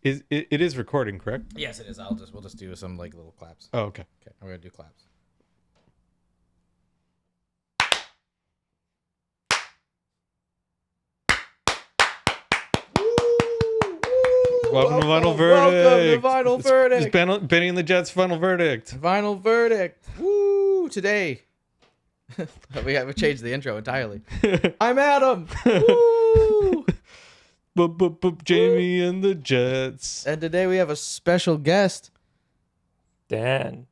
It is recording, correct? Yes, it is. We'll just do some like little claps. Oh, okay. Okay, I'm gonna do claps. Welcome to Final Welcome Verdict. to Final Verdict. It's Benny and the Jets' Final Verdict. Final Verdict. Woo! Today, we changed the intro entirely. I'm Adam. Woo! Jamie and the Jets. And today we have a special guest, Dan.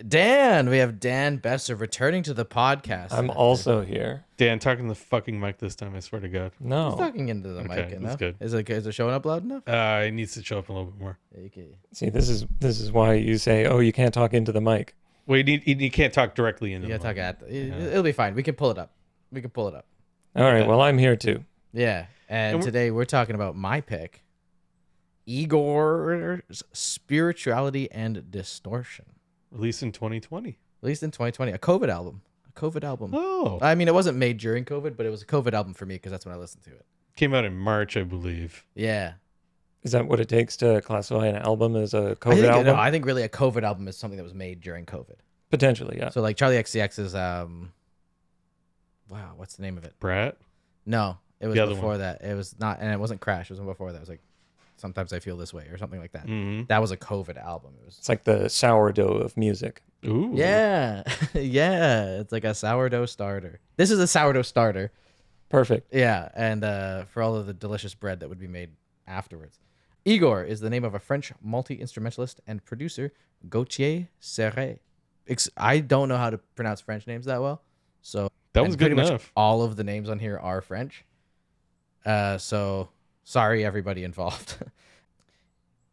Dan. We have Dan Besser returning to the podcast. I'm also here. Dan, talking to the fucking mic this time, I swear to God. He's No. talking into the mic Okay, enough. that's good. Is it showing up loud enough? It needs to show up a little bit more. Okay. See, this is why you say, "Oh, you can't talk into the mic." Well, you can't talk directly into You the gotta mic. talk it'll be fine. We can pull it up. All right. Well, I'm here too. Yeah. And And we're- today we're talking about my pick, Igorr's Spirituality and Distortion. Released in 2020. Released in 2020. A COVID album. Oh. I mean, it wasn't made during COVID, but it was a COVID album for me because that's when I listened to it. Came out in March, I believe. Yeah. Is that what it takes to classify an album as a I COVID think, album? no, I think really a COVID album is something that was made during COVID. Potentially, yeah. So like Charlie XCX's, wow, what's the name of it? Brat? No, it was The other before one. that. It was not, and it wasn't Crash. It was one before that. It was like Sometimes I Feel This Way or something like that. Mm-hmm. That was a COVID album. It was It's like the sourdough of music. Ooh. Yeah. Yeah. It's like a sourdough starter. This is a sourdough starter. Perfect. Yeah. And for all of the delicious bread that would be made afterwards. Igorrr is the name of a French multi-instrumentalist and producer, Gauthier Serret. I don't know how to pronounce French names that well. So That and was good pretty much enough. all of the names on here are French. So sorry, everybody involved.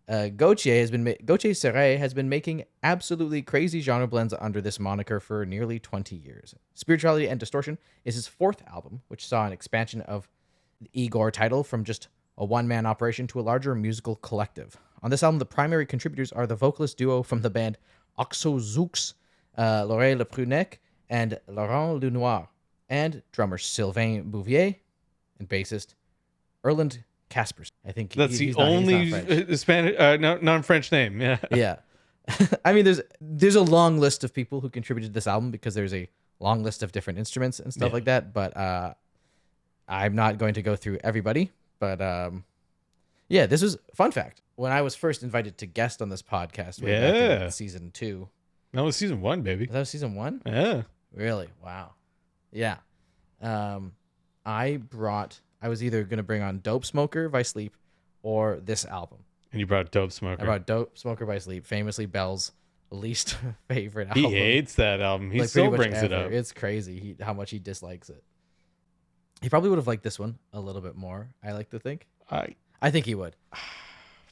Gauthier Serret has been making absolutely crazy genre blends under this moniker for nearly 20 years. Spirituality and Distortion is his fourth album, which saw an expansion of the Igorrr title from just a one-man operation to a larger musical collective. On this album, the primary contributors are the vocalist duo from the band Oxozoux, Laurel Le Prunec and Laurent Lenoir, and drummer Sylvain Bouvier and bassist Erland Kaspers. I think That's the he's not only French. Spanish, non-French name. Yeah. Yeah. I mean, there's a long list of people who contributed to this album because there's a long list of different instruments and stuff Yeah. like that. But I'm not going to go through everybody. But yeah, this was fun fact. When I was first invited to guest on this podcast, way back Yeah. in season 2. That was season 1, baby. That was season 1? Yeah. Really? Wow. Yeah. I was either going to bring on Dope Smoker by Sleep or this album. And you brought Dope Smoker. I brought Dope Smoker by Sleep, famously Bell's least favorite album. He hates that album. He Like, still pretty much brings it ever. up. It's crazy how much he dislikes it. He probably would have liked this one a little bit more, I like to think. I think he would.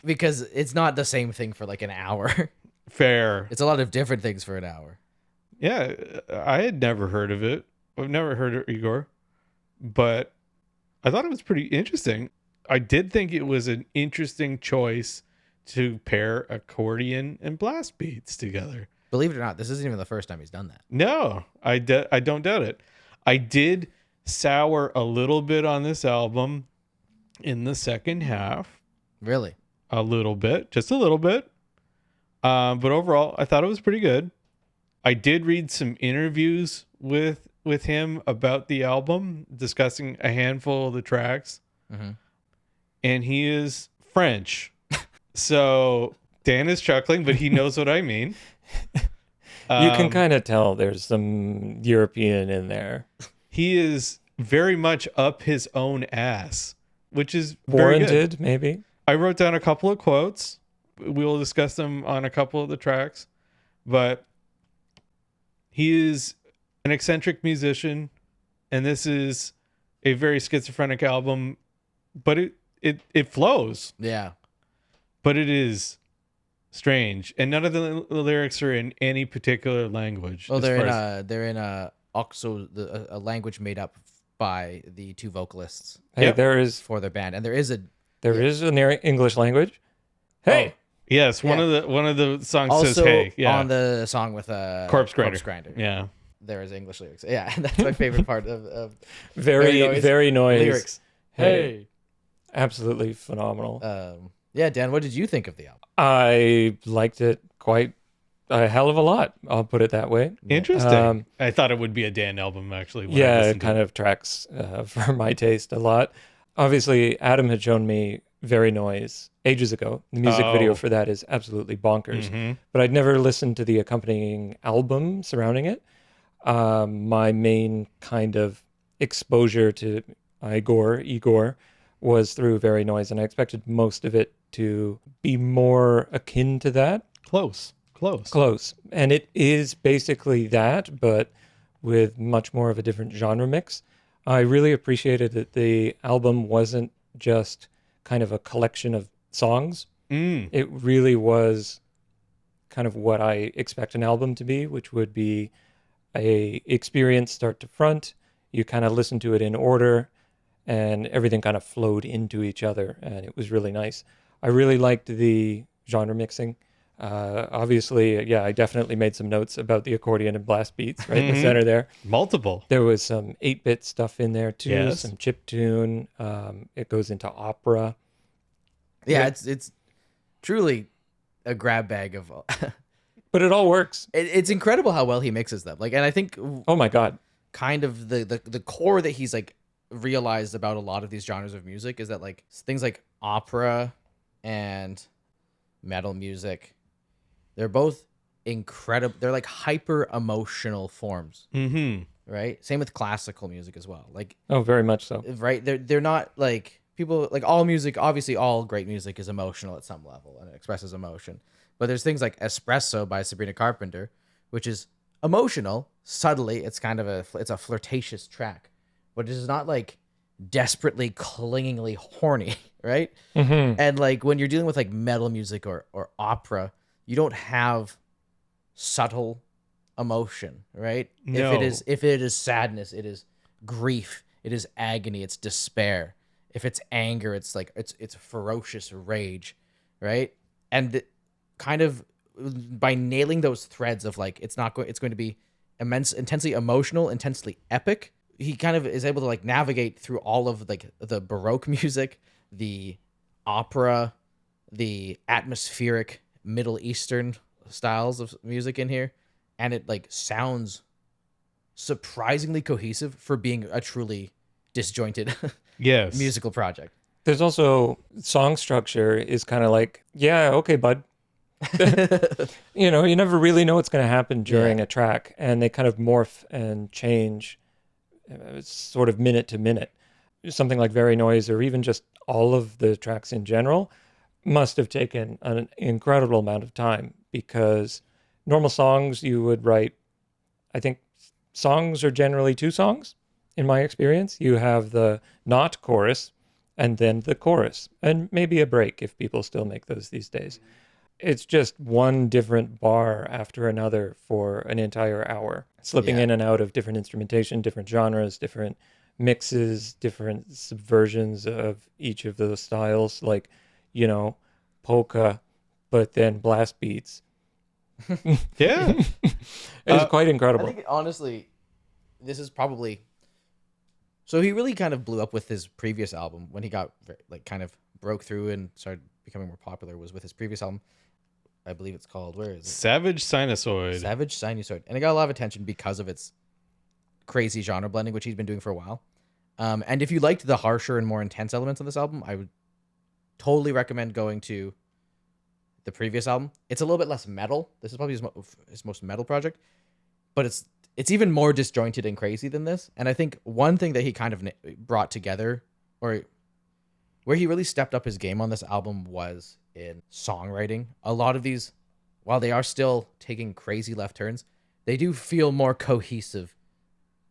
Because it's not the same thing for like an hour. Fair. It's a lot of different things for an hour. Yeah, I had never heard of it. I've never heard of Igorrr, but I thought it was pretty interesting. I did think it was an interesting choice to pair accordion and blast beats together. Believe it or not, this isn't even the first time he's done that. No, I don't doubt it. I did sour a little bit on this album in the second half. Really? A little bit, just a little bit. But overall, I thought it was pretty good. I did read some interviews with him about the album, discussing a handful of the tracks. Mm-hmm. And he is French. So Dan is chuckling, but he knows what I mean. You can kind of tell there's some European in there. He is very much up his own ass, which is very good. Warranted, maybe. I wrote down a couple of quotes. We will discuss them on a couple of the tracks, but he is an eccentric musician, and this is a very schizophrenic album, but it flows, Yeah. but it is strange, and none of the lyrics are in any particular language. Well, as they're far in as- a language made up by the two vocalists Hey, Yep. there is for their band, and there is an English language. Hey, Yes, one Yeah. of the songs also says "Hey," yeah, on the song with Corpse Grinder. Yeah, there is English lyrics. Yeah, that's my favorite part of very noise. very noise. lyrics. Hey. Absolutely phenomenal. Yeah, Dan, what did you think of the album? I liked it quite a hell of a lot. I'll put it that way. Interesting. I thought it would be a Dan album actually. When I Yeah, it listened to kind of tracks for my taste a lot. Obviously, Adam had shown me Very Noise ages ago. The music video for that is absolutely bonkers. But I'd never listened to the accompanying album surrounding it. My main kind of exposure to Igorrr was through Very Noise, and I expected most of it to be more akin to that. Close. And it is basically that, but with much more of a different genre mix. I really appreciated that the album wasn't just kind of a collection of songs. It really was kind of what I expect an album to be, which would be a experience start to front. You kind of listen to it in order, and everything kind of flowed into each other, and it was really nice. I really liked the genre mixing. Obviously, yeah, I definitely made some notes about the accordion and blast beats right in the center there. Multiple. There was some 8-bit stuff in there too, Yes. some chiptune. It goes into opera. Yeah, it's truly a grab bag of. But it all works. It's incredible how well he mixes them. Like, and I think Oh my God. kind of the core that he's like realized about a lot of these genres of music is that like things like opera and metal music, they're both incredible. They're like hyper emotional forms, right? Same with classical music as well. Like, Oh, very much so. right? They're not like people like all music. Obviously, all great music is emotional at some level and it expresses emotion. But there's things like Espresso by Sabrina Carpenter, which is emotional subtly. It's kind of it's a flirtatious track, but it is not like desperately clingingly horny, right? And like when you're dealing with like metal music or opera, you don't have subtle emotion, right? No. If it is sadness, it is grief, it is agony, it's despair. If it's anger, it's like it's ferocious rage, right? And kind of by nailing those threads of like it's going to be intensely emotional, intensely epic. He kind of is able to like navigate through all of like the Baroque music, the opera, the atmospheric Middle Eastern styles of music in here, and it like sounds surprisingly cohesive for being a truly disjointed Yes. musical project. There's also song structure is kind of like, yeah, okay, bud. You know, you never really know what's going to happen during a track, and they kind of morph and change sort of minute to minute. Something like Very Noise, or even just all of the tracks in general, must have taken an incredible amount of time, because normal songs you would write, I think songs are generally 2 songs in my experience. You have the not chorus and then the chorus, and maybe a break if people still make those these days. It's just one different bar after another for an entire hour, slipping in and out of different instrumentation, different genres, different mixes, different subversions of each of those styles, like, you know, polka, but then blast beats. Yeah. It's quite incredible. I think honestly, this is probably. So he really kind of blew up with his previous album when he got like kind of broke through and started becoming more popular. Was with his previous album, I believe it's called. Where is it? Savage Sinusoid. Savage Sinusoid, and it got a lot of attention because of its crazy genre blending, which he's been doing for a while. And if you liked the harsher and more intense elements of this album, I would totally recommend going to the previous album. It's a little bit less metal. This is probably his most metal project, but it's even more disjointed and crazy than this. And I think one thing that he kind of brought together, or where he really stepped up his game on this album, was in songwriting. A lot of these, while they are still taking crazy left turns, they do feel more cohesive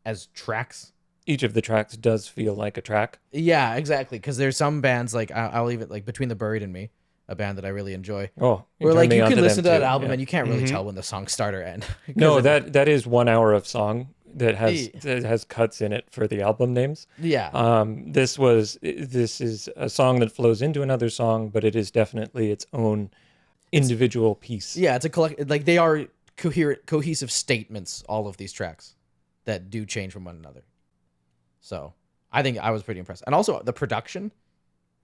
as tracks. Each of the tracks does feel like a track. Yeah, exactly. Because there's some bands like I'll leave it like Between the Buried and Me, a band that I really enjoy. Oh, Where like you can listen to that too. album Yeah. and you can't really tell when the songs start or end. No, that is 1 hour of song that has cuts in it for the album names. Yeah. This is a song that flows into another song, but it is definitely its own individual piece. Yeah, it's a collect. Like they are cohesive statements. All of these tracks that do change from one another. So I think I was pretty impressed, and also the production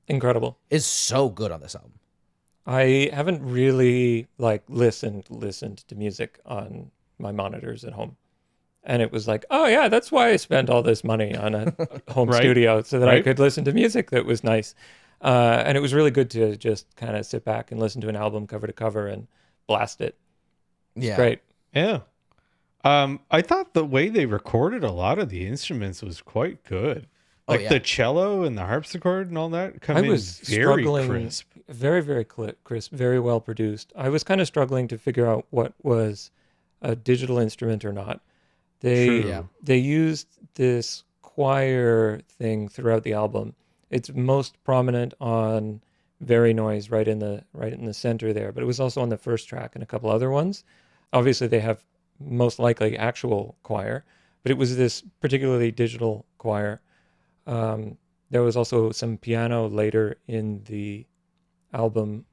Incredible. is so good on this album. I haven't really like listened to music on my monitors at home. And it was like, oh yeah, that's why I spent all this money on a home Right. studio so that I Right. could listen to music that was nice. And it was really good to just kind of sit back and listen to an album cover to cover and blast it. It's Yeah. great. Yeah. I thought the way they recorded a lot of the instruments was quite good. Oh, Like yeah. the cello and the harpsichord and all that come I in was very struggling, crisp. very, very crisp, very well produced. I was kind of struggling to figure out what was a digital instrument or not. They True. Yeah. they used this choir thing throughout the album. It's most prominent on Very Noise right in the center there, but it was also on the first track and a couple other ones. Obviously they have most likely actual choir, but it was this particularly digital choir. There was also some piano later in the album,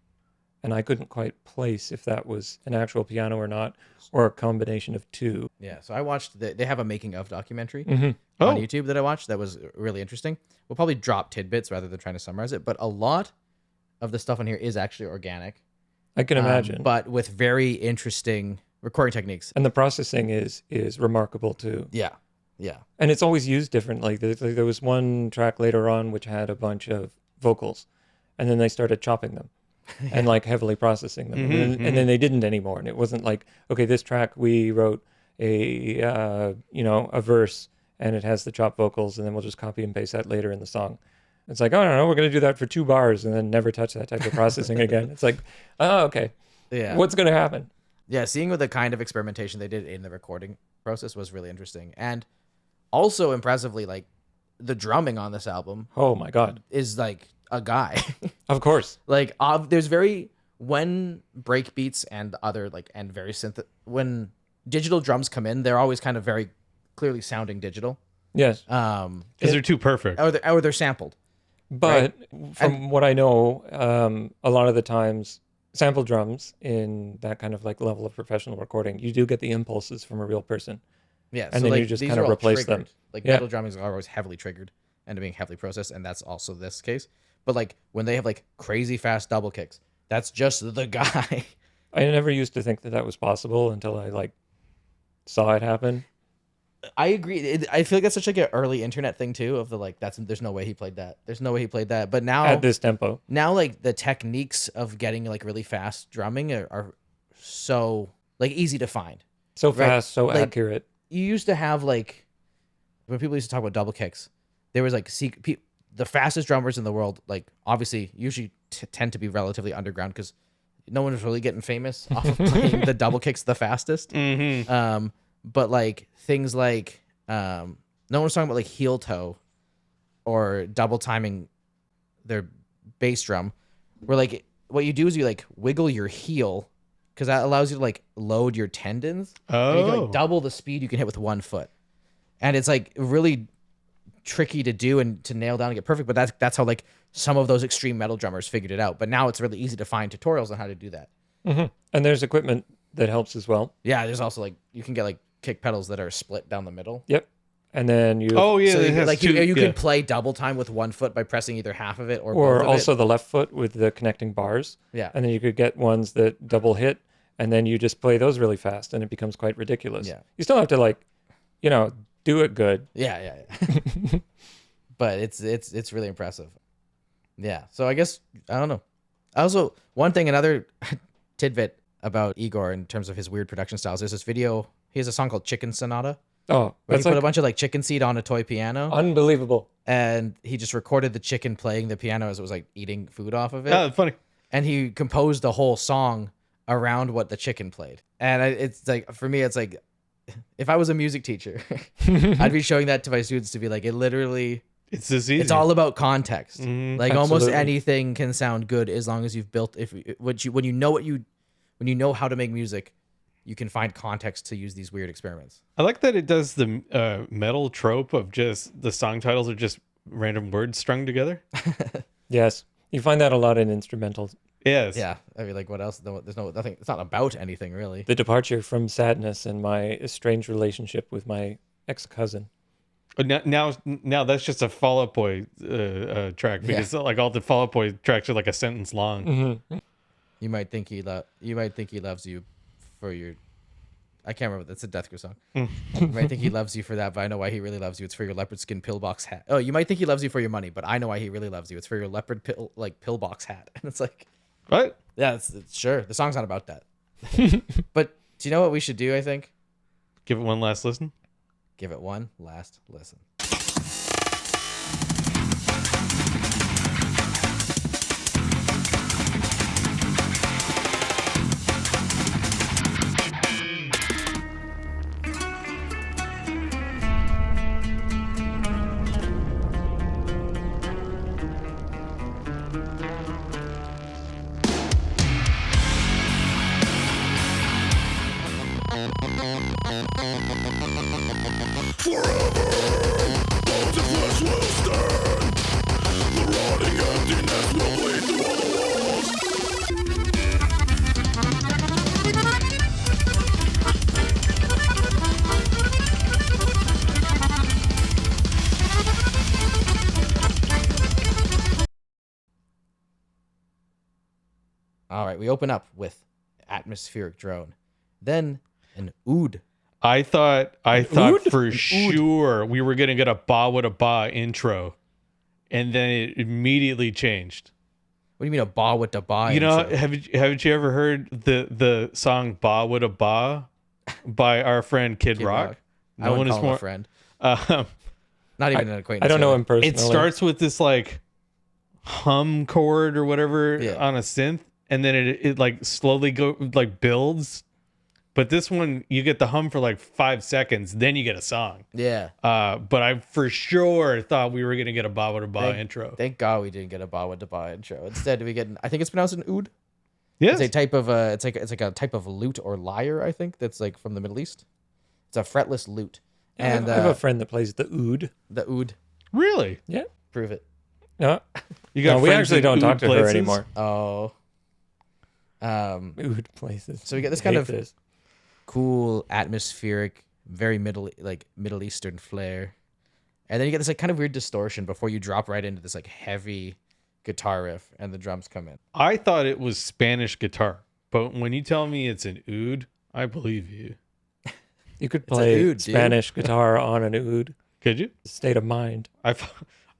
and I couldn't quite place if that was an actual piano or not, or a combination of two. Yeah. So I watched. They have a making of documentary Mhm. on Oh, YouTube that I watched. That was really interesting. We'll probably drop tidbits rather than trying to summarize it, but a lot of the stuff on here is actually organic. I can imagine. But with very interesting recording techniques. And the processing is remarkable too. Yeah. Yeah. And it's always used differently. There was one track later on which had a bunch of vocals, and then they started chopping them and like heavily processing them, and then they didn't anymore. And it wasn't like, okay, this track we wrote a a verse and it has the chopped vocals, and then we'll just copy and paste that later in the song. It's like, oh no, we're going to do that for 2 bars and then never touch that type of processing again. It's like, oh okay, Yeah. what's going to happen? Yeah, seeing what the kind of experimentation they did in the recording process was really interesting. And also impressively, like the drumming on this album Oh my god, is like a guy. of course. Like there's very when break beats and other like and very when digital drums come in, they're always kind of very clearly sounding digital. Yes. Um because they're too perfect. or they're sampled. But from what I know, a lot of the times, sample drums in that kind of like level of professional recording, you do get the impulses from a real person. Yeah, And then you just these kind are of all replace them. triggered. Like Yeah. metal drummings are always heavily triggered and being heavily processed, and that's also this case. But like when they have like crazy fast double kicks, that's just the guy. I never used to think that that was possible until I like saw it happen. I agree. I feel like that's such like an early internet thing too. Of the like, there's no way he played that. There's no way he played that. But now At this tempo. now like the techniques of getting like really fast drumming are so like easy to find. So Right. fast, so Like- accurate. You used to have like when people used to talk about double kicks, there was like the fastest drummers in the world. Like obviously, usually tend to be relatively underground because no one was really getting famous off of playing the double kicks the fastest. Mm-hmm. But like things like no one was talking about like heel toe or double timing their bass drum, where like what you do is you like wiggle your heel because that allows you to like load your tendons. And you can Oh, like double the speed you can hit with one foot. And it's like really tricky to do and to nail down and get perfect. But that's how like some of those extreme metal drummers figured it out. But now it's really easy to find tutorials on how to do that. And there's equipment that helps as well. Yeah, there's also like you can get like kick pedals that are split down the middle. Yep. And then you oh yeah. So it you, has like two, you yeah. can play double time with one foot by pressing either half of it or both or of also it. the left foot with the connecting bars. Yeah. And then you could get ones that double hit, and then you just play those really fast, and it becomes quite ridiculous. Yeah. You still have to like, do it good. Yeah. But it's really impressive. Yeah. So I guess I don't know. Also, another tidbit about Igorrr in terms of his weird production styles. There's this video. He has a song called Chicken Sonata Oh, where he that's put like a bunch of like chicken seed on a toy piano, unbelievable. and he just recorded the chicken playing the piano as it was like eating food off of it. Oh, funny. And he composed a whole song around what the chicken played. And it's like, for me, it's like, if I was a music teacher, I'd be showing that to my students to be like, it literally, It's this easy. it's all about context. Mhm. Like almost Absolutely. anything can sound good as long as you've built, when you know how to make music, you can find context to use these weird experiments. I like that it does the metal trope of just the song titles are just random words strung together. Yes. You find that a lot in instrumentals. Yes. Yeah. I mean, like what else? There's nothing, it's not about anything really. The departure from sadness and my estranged relationship with my ex-cousin. Now that's just a Fall Out Boy track because like all the Fall Out Boy tracks are like a sentence long. Mm-hmm. You might think he loves you for your. I can't remember. That's a Death Grips song. You might think he loves you for that, but I know why he really loves you. It's for your leopard skin pillbox hat. Oh, you might think he loves you for your money, but I know why he really loves you. It's for your leopard pillbox hat. And it's like, What? yeah, it's sure. The song's not about that. But do you know what we should do? I think Give it one last listen. give it one last listen. All right, we open up with atmospheric drone, then an oud. I thought oud? for sure we were gonna get a ba with a ba intro, and then it immediately changed. What do you mean a ba with the ba? You know, intro? haven't you ever heard the song "Ba with a Ba" by our friend Kid Rock? I wouldn't call him a friend. Um, Not even an acquaintance. I don't know really. him personally. it starts with this like hum chord or whatever Yeah. on a synth, and then it like slowly builds. But this one, you get the hum for like 5 seconds, then you get a song. Yeah. But I for sure thought we were gonna get a ba with a ba intro. Thank God we didn't get a ba with the ba intro. Instead, we get. I think it's pronounced an oud. Yes. It's a type of it's like a type of lute or lyre. I think that's like from the Middle East. It's a fretless lute. And I have a friend that plays the oud. the oud. Really? Yeah. Prove it. No, You got we friends actually in don't talk oud to her places? anymore. Oh. Oud places. So we get this I kind hate of this. cool, atmospheric, very Middle Eastern flair, and then you get this like kind of weird distortion before you drop right into this like heavy guitar riff, and the drums come in. I thought it was Spanish guitar, but when you tell me it's an oud, I believe you. You could a play oud, dude. Spanish guitar on an oud. Could you? State of mind. I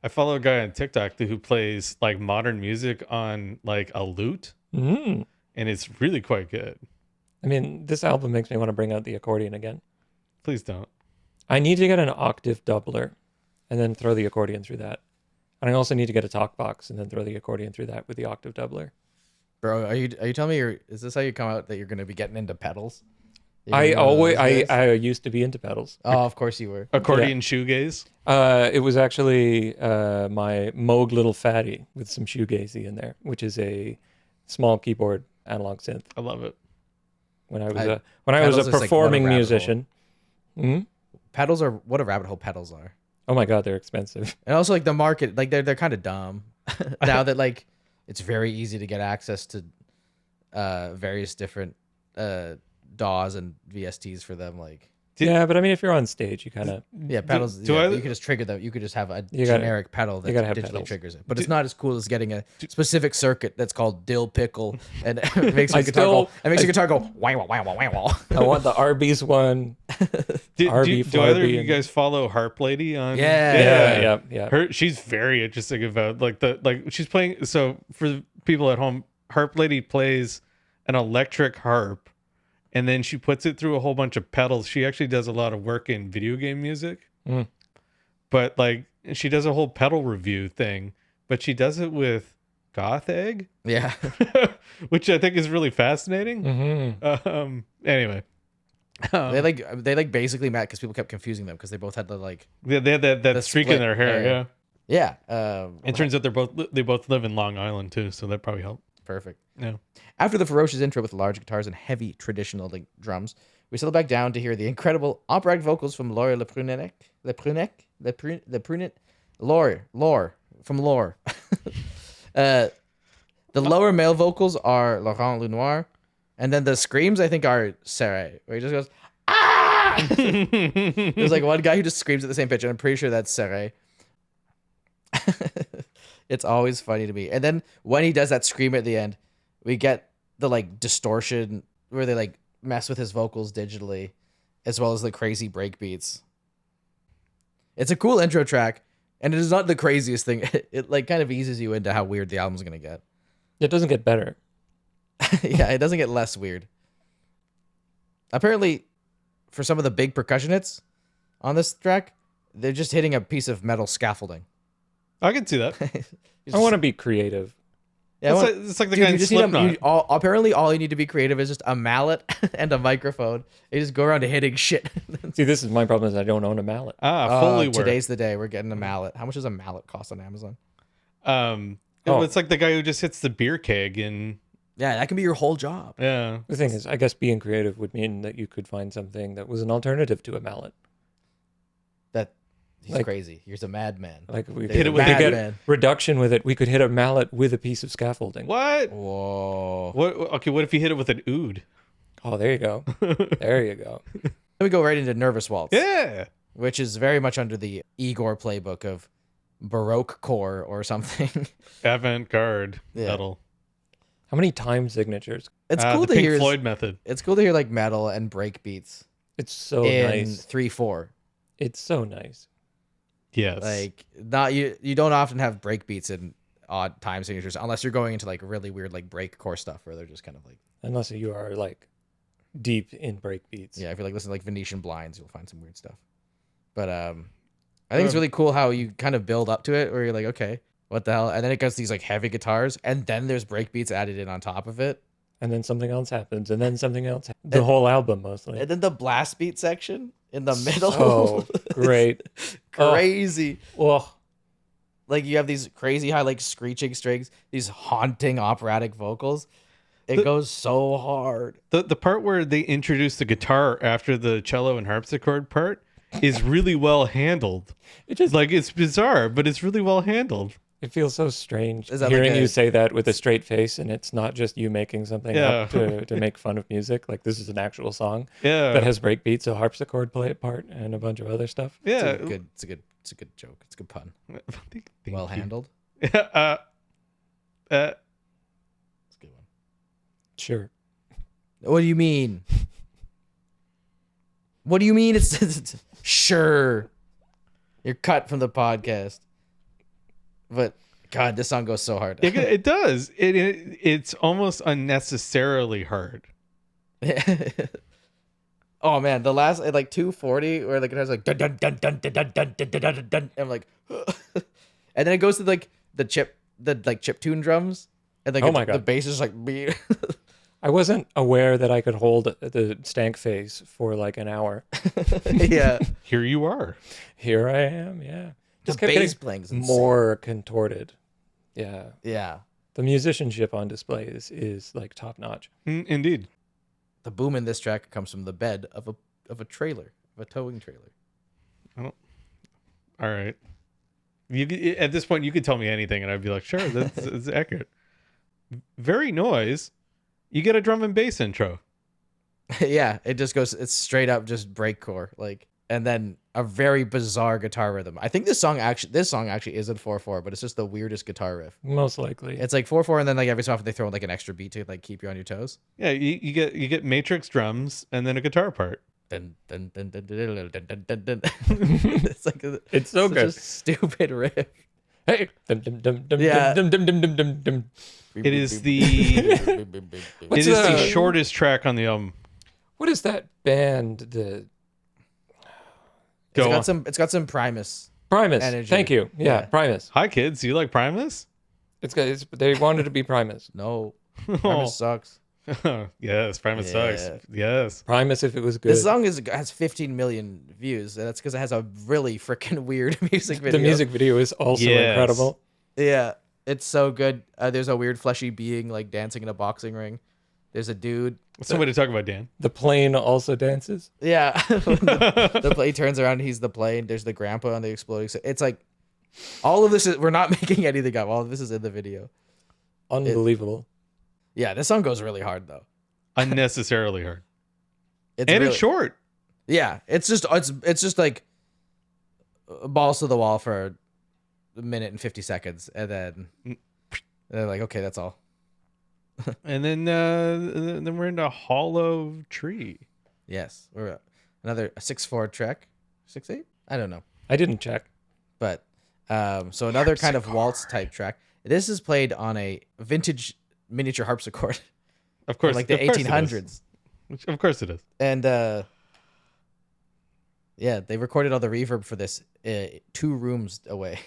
follow a guy on TikTok who plays like modern music on like a lute, Mm. and it's really quite good. I mean, this album makes me want to bring out the accordion again. Please don't. I need to get an octave doubler and then throw the accordion through that. And I also need to get a talk box and then throw the accordion through that with the octave doubler. Bro, are you telling me is this how you come out that you're gonna be getting into pedals? I used to be into pedals. Oh, of course you were. Accordion shoegaze. It was actually my Moog Little Fatty with some shoegazy in there, which is a small keyboard analog synth. I love it. When I was Pedals a is like performing what a rabbit musician. Mhm. Pedals are what a rabbit hole pedals are. Oh my god, they're expensive. And also like the market, like they're kind of dumb now that like it's very easy to get access to various different DAWs and VSTs for them. Like Yeah, but I mean, if you're on stage, you kind of yeah, pedals. do yeah, I- you could just trigger them. You could just have a gotta- generic pedal that gotta have digitally pedals. triggers it. But it's not as cool as getting a specific circuit that's called dill pickle and it makes I your guitar still- go. It makes your guitar go wow wow wow wow wow. I want the Arby's one. Do RB, either of you and- guys follow Harp Lady on? Yeah. Yeah. She's very interesting about she's playing. So for people at home, Harp Lady plays an electric harp, and then she puts it through a whole bunch of pedals. She actually does a lot of work in video game music, Mm. but like she does a whole pedal review thing. But she does it with Goth Egg, Yeah. which I think is really fascinating. Mm-hmm. Anyway. They like basically mad because people kept confusing them because they both had the like They had that The streak in split their hair, hair. yeah. yeah. It turns out they both live in Long Island too, so that probably helped. Perfect. Yeah. After the ferocious intro with large guitars and heavy traditional like drums, we settle back down to hear the incredible operatic vocals from Laure Laure from Laure. The lower male vocals are Laurent Lenoir, and then the screams I think are Sarah, where he just goes ah. There's like one guy who just screams at the same pitch, and I'm pretty sure that's Sarah. It's always funny to me. And then when he does that scream at the end, we get the like distortion where they like mess with his vocals digitally, as well as the crazy break beats. It's a cool intro track, and it is not the craziest thing. It like kind of eases you into how weird the album's gonna get. It doesn't get better. Yeah, it doesn't get less weird. Apparently, for some of the big percussion hits on this track, they're just hitting a piece of metal scaffolding. I can see that. I want to be creative. Yeah, It's like the guy in Slipknot. Apparently, all you need to be creative is just a mallet and a microphone. You just go around hitting shit. See, this is my problem is I don't own a mallet. Fully work. Today's the day. We're getting a mallet. How much does a mallet cost on Amazon? It's like the guy who just hits the beer keg and Yeah, that can be your whole job. yeah. The thing is, I guess being creative would mean that you could find something that was an alternative to a mallet. He's Like- crazy. He's a madman. Like we Hit it could with get madman. reduction with it. We could hit a mallet with a piece of scaffolding. What? Whoa. What? Okay, what if you hit it with an oud? Oh, there you go. There you go. Let me go right into Nervous Waltz. Yeah. Which is very much under the Igorrr playbook of Baroque core or something. Avant-garde Yeah. metal. How many time signatures? It's cool the to Pink hear. Floyd method. It's cool to hear like metal and break beats It's so in nice. 3/4. It's so nice. Yes. Like not you don't often have break beats in odd time signatures unless you're going into like really weird like break core stuff where they're just kind of like Unless you are like deep in break beats. yeah, if you like listen to like Venetian Blinds, you'll find some weird stuff. But I think it's really cool how you kind of build up to it where you're like, okay, what the hell? And then it gets these like heavy guitars and then there's break beats added in on top of it. And then something else happens. And then something else. The whole album mostly. And then the blast beat section in the middle. So great. Crazy. Oh, Like you have these crazy high like screeching strings, these haunting operatic vocals. It goes so hard. the part where they introduce the guitar after the cello and harpsichord part is really well handled. it just Like it's bizarre, but it's really well handled. it feels so strange Is that hearing like a- you say that with a straight face, and it's not just you making something up to make fun of music. Like this is an actual song Yeah. that has break beats, a harpsichord play part, and a bunch of other stuff. yeah. It's a good joke. It's a good pun. Thank Well you. handled. Yeah. It's a good one. Sure. What do you mean? What do you mean? It's sure. You're cut from the podcast. But God, this song goes so hard. It does. It's almost unnecessarily hard. Oh man, the last at like 240 where the guitar's like dun dun dun dun dun dun dun dun dun dun dun. I'm like, and then it goes to like the chip tune drums, and like Oh my God. the bass is like beat. I wasn't aware that I could hold the stank phase for like an hour. Yeah, Here you are. Here I am. Yeah. the Just kept bass getting playing is insane. more contorted. Yeah. Yeah, The musicianship on display is like top notch. Indeed. the boom in this track comes from the bed of a trailer, of a towing trailer. All right. At this point, you could tell me anything, and I'd be like, sure, that's accurate. Very noise. You get a drum and bass intro. Yeah, it just goes. It's straight up just breakcore, like, and then a very bizarre guitar rhythm. I think this song actually is in 4/4, but it's just the weirdest guitar riff. Most likely. It's like 4/4, and then like every so often they throw in like an extra beat to like keep you on your toes. Yeah, you get Matrix drums and then a guitar part. Dun, dun, dun, dun, dun, dun, dun, dun, dun. It's like It's so such good. a stupid riff. Hey. Dum, dum, dum, dum, Yeah. dum, dum, dum, dum, dum, dum. It is the What's it is the the- shortest track on the album. What is that band? The Go on. It's got some Primus. Primus. Energy. Thank you. Yeah, Yeah. Primus. Hi kids, you like Primus? They wanted to be Primus. No, Oh. Primus sucks. Yes, Primus Yeah. sucks. Yes. Primus if it was good. This song has 15 million views, and that's because it has a really freaking weird music video. The music video is also Yes. incredible. Yeah, it's so good. There's a weird fleshy being like dancing in a boxing ring. There's a dude. Some way to talk about Dan. The plane also dances. Yeah, the plane turns around. He's the plane. There's the grandpa on the exploding. It's like all of this is. We're not making anything up. All of this is in the video. Unbelievable. Yeah, this song goes really hard though. Unnecessarily hard. It's And really, it's short. Yeah, it's just like balls to the wall for a minute and 50 seconds, and then they're like, okay, that's all. And then we're into Hollow Tree. Yes, or another 6/4 track, 6/8. I don't know, I didn't check. but so another kind of waltz type track. This is played on a vintage miniature harpsichord Of from course, like the of course it is. 1800s, Of course it is. and yeah, they recorded all the reverb for this 2 rooms away.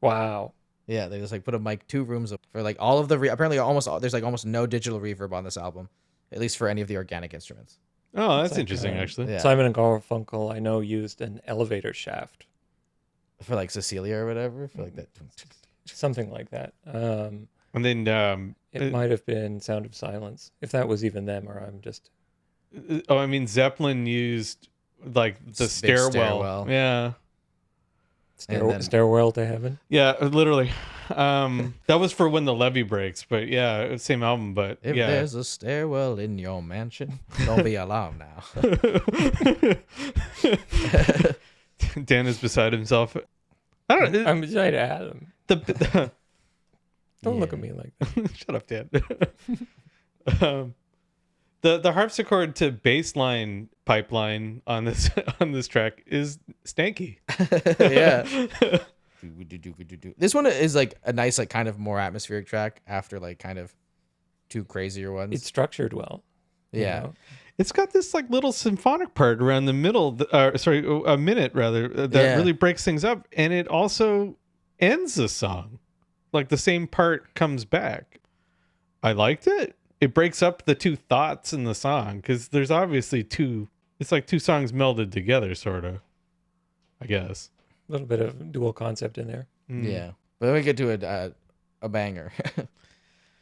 Wow. Yeah, they just like put a mic 2 rooms for like all of the apparently almost there's like almost no digital reverb on this album, at least for any of the organic instruments. Oh, that's like, interesting, actually. Yeah, Simon and Garfunkel, I know, used an elevator shaft, for like Cecilia or whatever, for like that. something like that. And then, It might have been Sound of Silence, if that was even them, or I'm just. I mean, Zeppelin used like the Big stairwell. stairwell. Yeah. And then- Stairwell to Heaven. Yeah, literally. That was for When the Levee Breaks, but yeah, same album, but If yeah. there's a stairwell in your mansion, don't be alarmed now. Dan is beside himself. I don't know. I'm beside Adam. The Don't look Yeah. at me like that. shut up, Dan. The harpsichord to bassline pipeline on this track is stanky. Yeah. This one is like a nice, like kind of more atmospheric track after like kind of 2 crazier ones. It's structured well. you yeah. know? It's got this like little symphonic part around the middle, a minute rather, that Yeah. really breaks things up, and it also ends the song. Like the same part comes back. I liked it. It breaks up the 2 thoughts in the song because there's obviously 2. It's like 2 songs melded together, sort of. I guess. A little bit of dual concept in there. Yeah. But then we get to a banger.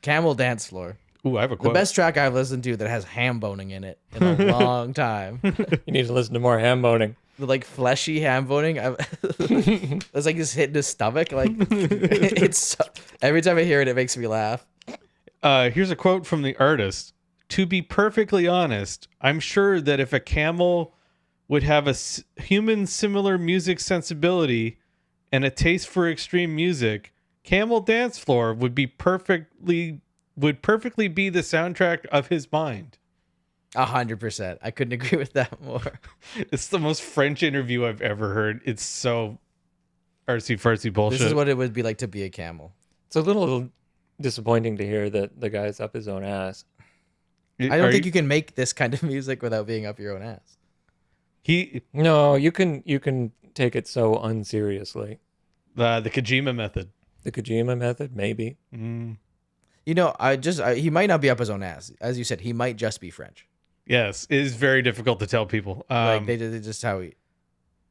Camel Dance Floor. Ooh, I have a The quote. best track I've listened to that has ham boning in it in a long time. You need to listen to more ham boning. The like fleshy ham boning. It's like just hitting his stomach. Like it's every time I hear it, it makes me laugh. Here's a quote from the artist. To be perfectly honest, I'm sure that if a camel would have a human similar music sensibility and a taste for extreme music, Camel Dance Floor would perfectly be the soundtrack of his mind. 100%. I couldn't agree with that more. It's the most French interview I've ever heard. It's so artsy fartsy bullshit. This is what it would be like to be a camel. It's a little disappointing to hear that the guy's up his own ass. I don't think you can make this kind of music without being up your own ass. No, you can take it so unseriously. The Kojima method. The Kojima method, maybe. Mm, You know, he might not be up his own ass. As you said, he might just be French. yes, it is very difficult to tell people. Like they just how he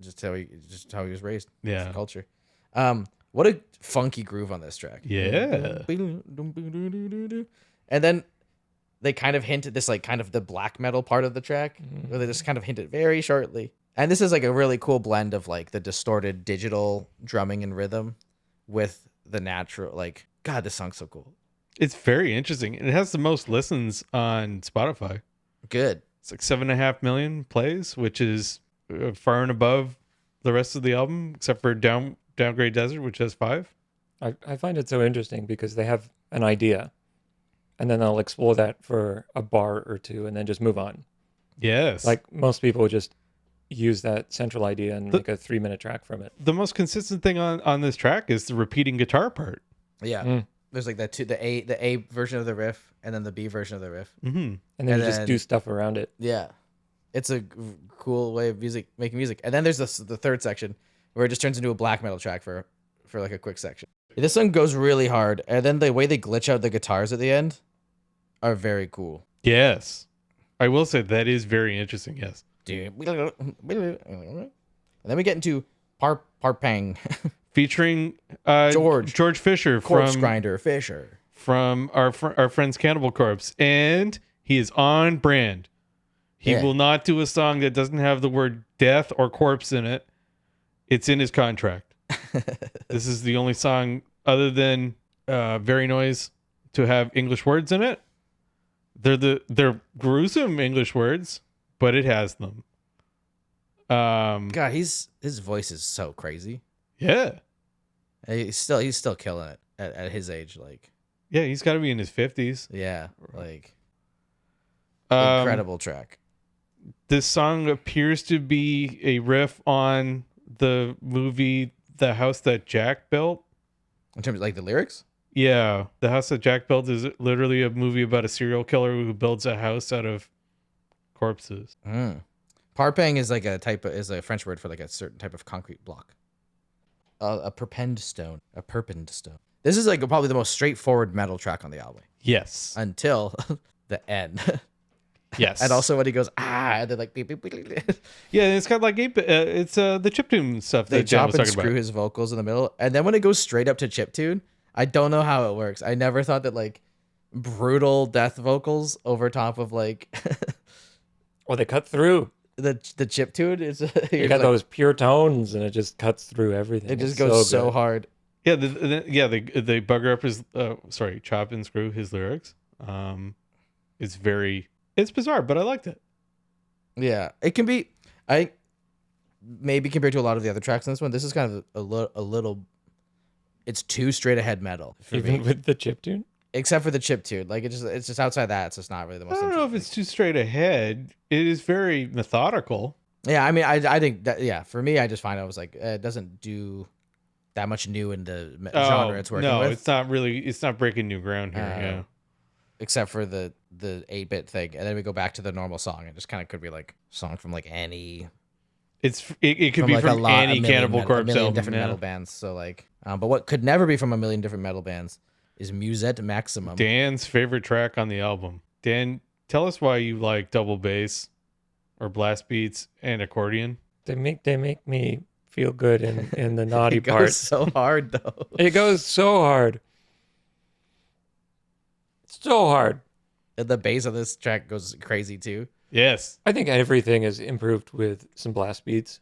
was raised. Yeah. His culture. What a funky groove on this track. Yeah. And then they kind of hint at this, like kind of the black metal part of the track, where they just kind of hint it very shortly. And this is like a really cool blend of like the distorted digital drumming and rhythm with the natural. Like, God, this song's so cool. It's very interesting. It has the most listens on Spotify. Good. It's like 7.5 million plays, which is far and above the rest of the album, except for Downgrade Desert, which has 5. I find it so interesting because they have an idea and then they'll explore that for a bar or 2 and then just move on. Yes. Like most people just use that central idea and make a 3-minute track from it. The most consistent thing on this track is the repeating guitar part. Yeah. There's like the A version of the riff and then the B version of the riff. Mm-hmm. And then And you just then- do stuff around it. Yeah. It's a cool way of making music. And then there's the third section where it just turns into a black metal track for like a quick section. This song goes really hard, and then the way they glitch out the guitars at the end are very cool. Yes. I will say that is very interesting, yes. And then we get into Parpang, Featuring George Fisher Corpse Grinder Fisher. from our friends Cannibal Corpse, and he is on brand. He Yeah. will not do a song that doesn't have the word death or corpse in it. It's in his contract. This is the only song other than Very Noise to have English words in it. They're gruesome English words, but it has them. God, his voice is so crazy. Yeah. He's still killing it at his age. Like, Yeah, he's got to be in his 50s. Yeah, like Um, incredible track. This song appears to be a riff on the movie The House That Jack Built. In terms of like the lyrics? Yeah, The House That Jack Built is literally a movie about a serial killer who builds a house out of corpses. Parpang is like is a French word for like a certain type of concrete block. A perpend stone. A perpend stone. This is like probably the most straightforward metal track on the album. Yes. Until the end. Yes. And also when he goes, and then like beep, beep, beep, beep. Yeah, it's got like it's the chiptune stuff They that Jan chop was and talking screw about. his vocals in the middle. And then when it goes straight up to chiptune, I don't know how it works. I never thought that like brutal death vocals over top of like Oh, they cut through. the chiptune is You got those pure tones, and it just cuts through everything. it just It's goes so good. hard. Yeah, they bugger up his chop and screw his lyrics. It's bizarre, but I liked it. Yeah, it can be. I maybe compared to a lot of the other tracks in this one, this is kind of a little. It's too straight ahead metal for Even me, with the chiptune. except for the chiptune. Like it's just outside that, it's just not really the I most. don't know if it's too straight ahead. It is very methodical. Yeah, I mean, I think that for me, I just find I was like, it doesn't do that much new in the genre it's working no, with. it's not breaking new ground here. Yeah. Except for the 8-bit thing, and then we go back to the normal song. It just kind of could be like song from like any. It could be like from any Cannibal Corpse a million album. different Yeah. metal bands. So like, but what could never be from a million different metal bands is Musette Maximum. Dan's favorite track on the album. Dan, tell us why you like double bass or blast beats and accordion. They make me feel good in the naughty It goes parts. so hard though. It goes so hard. So hard. And the bass of this track goes crazy too. Yes. I think everything is improved with some blast beats.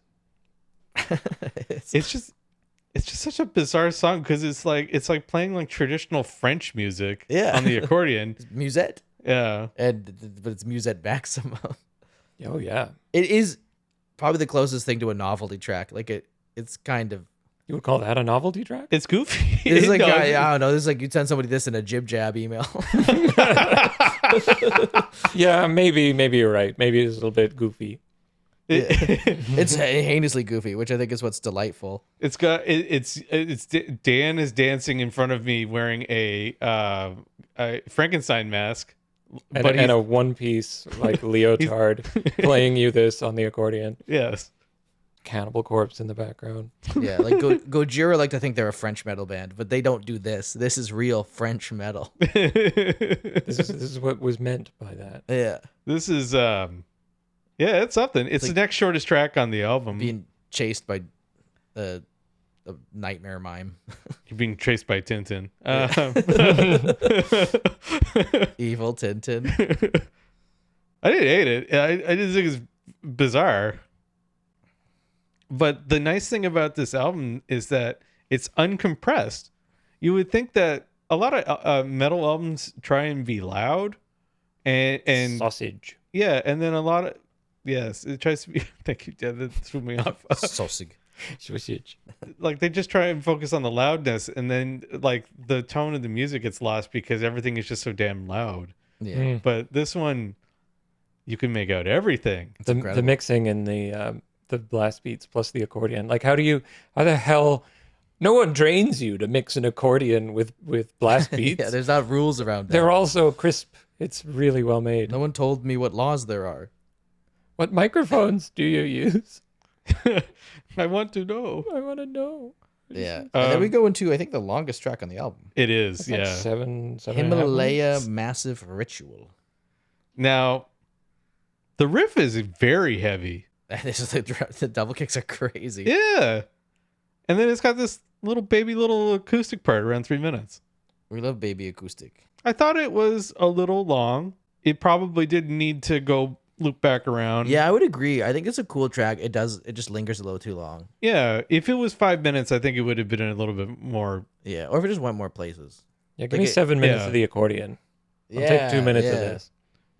It's just such a bizarre song because it's like playing like traditional French music Yeah. on the accordion. Musette, Yeah. but it's Musette Maximum. Oh yeah. It is probably the closest thing to a novelty track. Like it's kind of. You would call that a novelty track? It's goofy. It's like No, I don't know. This is like you'd send somebody this in a jib jab email. Yeah, maybe you're right. Maybe it's a little bit goofy. It's heinously goofy, which I think is what's delightful. It's Dan is dancing in front of me wearing a Frankenstein mask, And, but and a one-piece like leotard playing you this on the accordion. yes. Cannibal Corpse in the background. Yeah, like Gojira like to think they're a French metal band, but they don't do this. This is real French metal. This is what was meant by that. Yeah, This is it's something. It's like the next shortest track on the album. being chased by a nightmare mime, You're being chased by Tintin. evil Tintin. I didn't hate it. I just think it's bizarre. But the nice thing about this album is that it's uncompressed. You would think that a lot of metal albums try and be loud, and Sausage. yeah, and then a lot of it tries to be. Thank you, Dad. That threw me off. Sausage. Sausage. Like they just try and focus on the loudness, and then like the tone of the music gets lost because everything is just so damn loud. Yeah, But this one, you can make out everything. The incredible. mixing and the blast beats plus the accordion. Like how the hell no one trains you to mix an accordion with blast beats. yeah. There's not rules around that. They're all so crisp. It's really well made. No one told me what laws there are. What microphones do you use? I want to know. I want to know. Yeah, and then we go into I think the longest track on the album, It is, It's like yeah. seven and a half Himalaya minutes. Massive Ritual. Now, the riff is very heavy. This is the double kicks are crazy. Yeah. And then it's got this little acoustic part around 3 minutes. We love baby acoustic. I thought it was a little long. It probably didn't need to go loop back around. Yeah, I would agree. I think it's a cool track. It just lingers a little too long. Yeah. If it was 5 minutes, I think it would have been a little bit more. Yeah, or if it just went more places. Yeah, give Like me it- 7 minutes yeah. of the accordion. I'll take 2 minutes of yeah. this.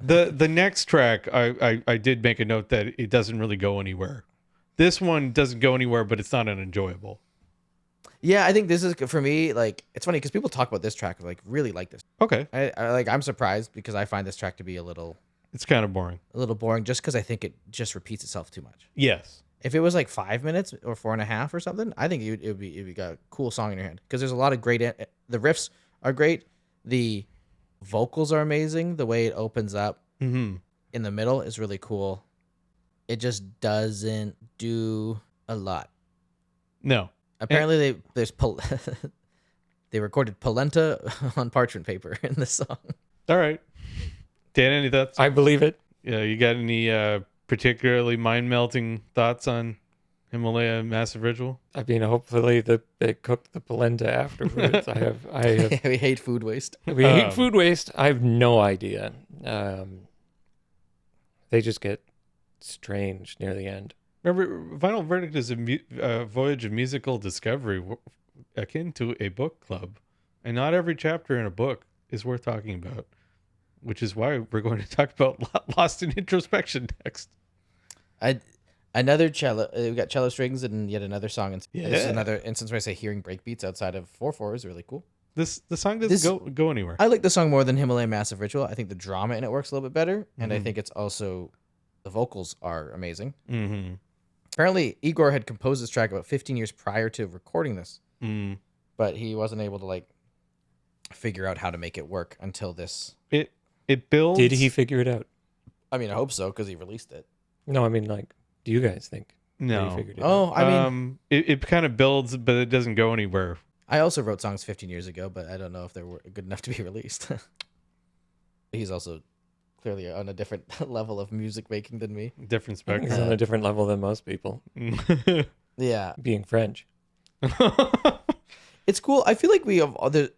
The next track, I did make a note that it doesn't really go anywhere. This one doesn't go anywhere, but it's not unenjoyable. Yeah, I think this is for me. Like, it's funny because people talk about this track, like really like this. Okay. I'm surprised because I find this track to be a little It's kind of boring. boring, just because I think it just repeats itself too much. Yes. If it was like 5 minutes or 4.5 or something, I think it would be got a cool song in your hand because there's a lot of great. The riffs are great. The vocals are amazing. The way it opens up Mm-hmm. in the middle is really cool. It just doesn't do a lot. No. Apparently, they recorded polenta on parchment paper in this song. All right. Dan, any thoughts? I believe it. Yeah, you got any particularly mind-melting thoughts on Himalaya Massive Ritual? I mean, hopefully they cooked the polenta afterwards. I have. We hate food waste. We hate food waste. I have no idea. They just get strange near the end. Remember, Final Verdict is a voyage of musical discovery akin to a book club. And not every chapter in a book is worth talking about, which is why we're going to talk about Lost in Introspection next. Another cello. We got cello strings and yet another song. This is Yeah. another instance where I say hearing breakbeats outside of 4/4 is really cool. The song doesn't go anywhere. I like the song more than Himalayan Massive Ritual. I think the drama in it works a little bit better, and I think it's also the vocals are amazing. Mm-hmm. Apparently, Igorrr had composed this track about 15 years prior to recording this, Mm. but he wasn't able to figure out how to make it work until this. It builds. Did he figure it out? I mean, I hope so because he released it. No, I mean, do you guys think that No. he figured it out? Oh, I mean, it kind of builds, but it doesn't go anywhere. I also wrote songs 15 years ago, but I don't know if they were good enough to be released. He's also clearly on a different level of music making than me. Different I think he's spectrum. on a different level than most people, Yeah, being French. it's cool. I feel like we have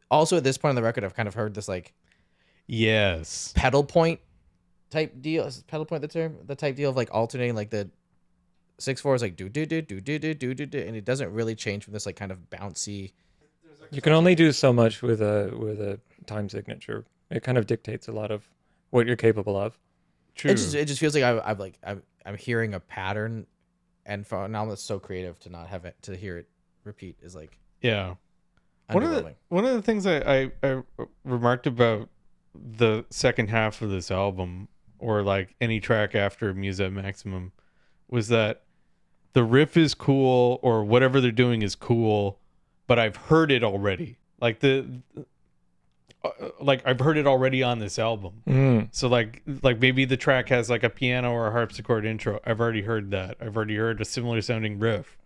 also at this point on the record, I've kind of heard this Yes. pedal point type deal. Is pedal point the term? The type deal of alternating the 6/4 is do do do do do do do do, and it doesn't really change from this kind of bouncy. You can only do so much with a time signature. It kind of dictates a lot of what you're capable of. True. It just feels like I'm hearing a pattern, and for an album that's so creative to not have it to hear it repeat is Yeah. underwhelming. One of the things I remarked about the second half of this album, or any track after Musa Maximum, was that the riff is cool, or whatever they're doing is cool, but I've heard it already. I've heard it already on this album. So maybe the track has a piano or a harpsichord intro. I've already heard that. I've already heard a similar sounding riff.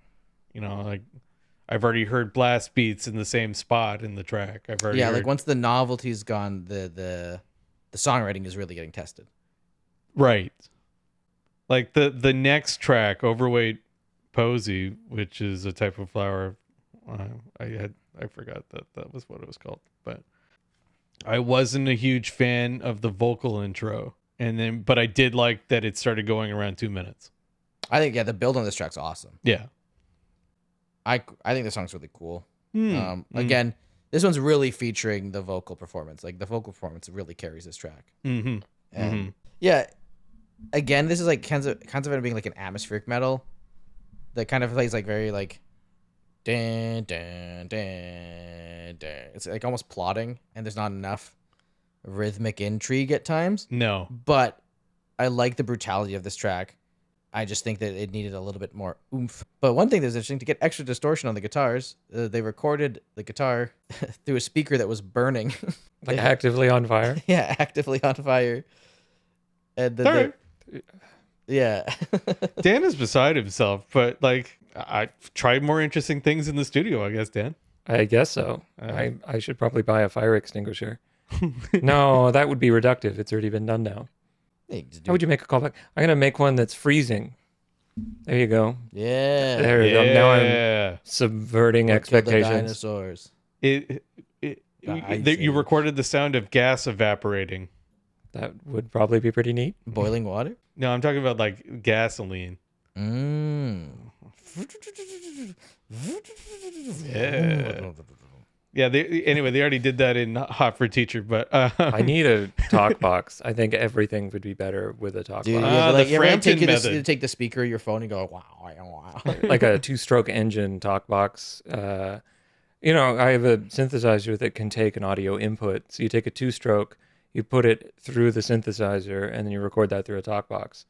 I've already heard blast beats in the same spot in the track. I've already heard... once the novelty's gone, the songwriting is really getting tested. Right. The next track, Overweight Posy, which is a type of flower. I forgot that was what it was called, but I wasn't a huge fan of the vocal intro, but I did like that it started going around 2 minutes. I think the build on this track's awesome. Yeah. I think the song's really cool. Again, this one's really featuring the vocal performance. The vocal performance really carries this track. Mm-hmm. And yeah, again, this is concept of being an atmospheric metal that kind of plays very dun, dun, dun, dun. It's almost plodding, and there's not enough rhythmic intrigue at times. No. But I like the brutality of this track. I just think that it needed a little bit more oomph. But one thing that's interesting, to get extra distortion on the guitars, they recorded the guitar through a speaker that was burning. Actively on fire? Yeah, actively on fire. And then Sorry. yeah. Dan is beside himself, but I tried more interesting things in the studio, I guess, Dan. I guess so. I should probably buy a fire extinguisher. No, that would be reductive. It's already been done now. How would you make a callback? I'm going to make one that's freezing. There you go. Yeah. There you go. Now I'm subverting expectations. Dinosaurs. You recorded the sound of gas evaporating. That would probably be pretty neat. Boiling water? No, I'm talking about gasoline. Mm. Yeah. Yeah. They already did that in Hot for Teacher, but I need a talk box. I think everything would be better with a talk Dude, box. yeah, the like you ever Frampton take method. you take the speaker of your phone and go wow, wow. Like a 2-stroke engine talk box. You know, I have a synthesizer that can take an audio input. So you take a 2-stroke, you put it through the synthesizer, and then you record that through a talk box,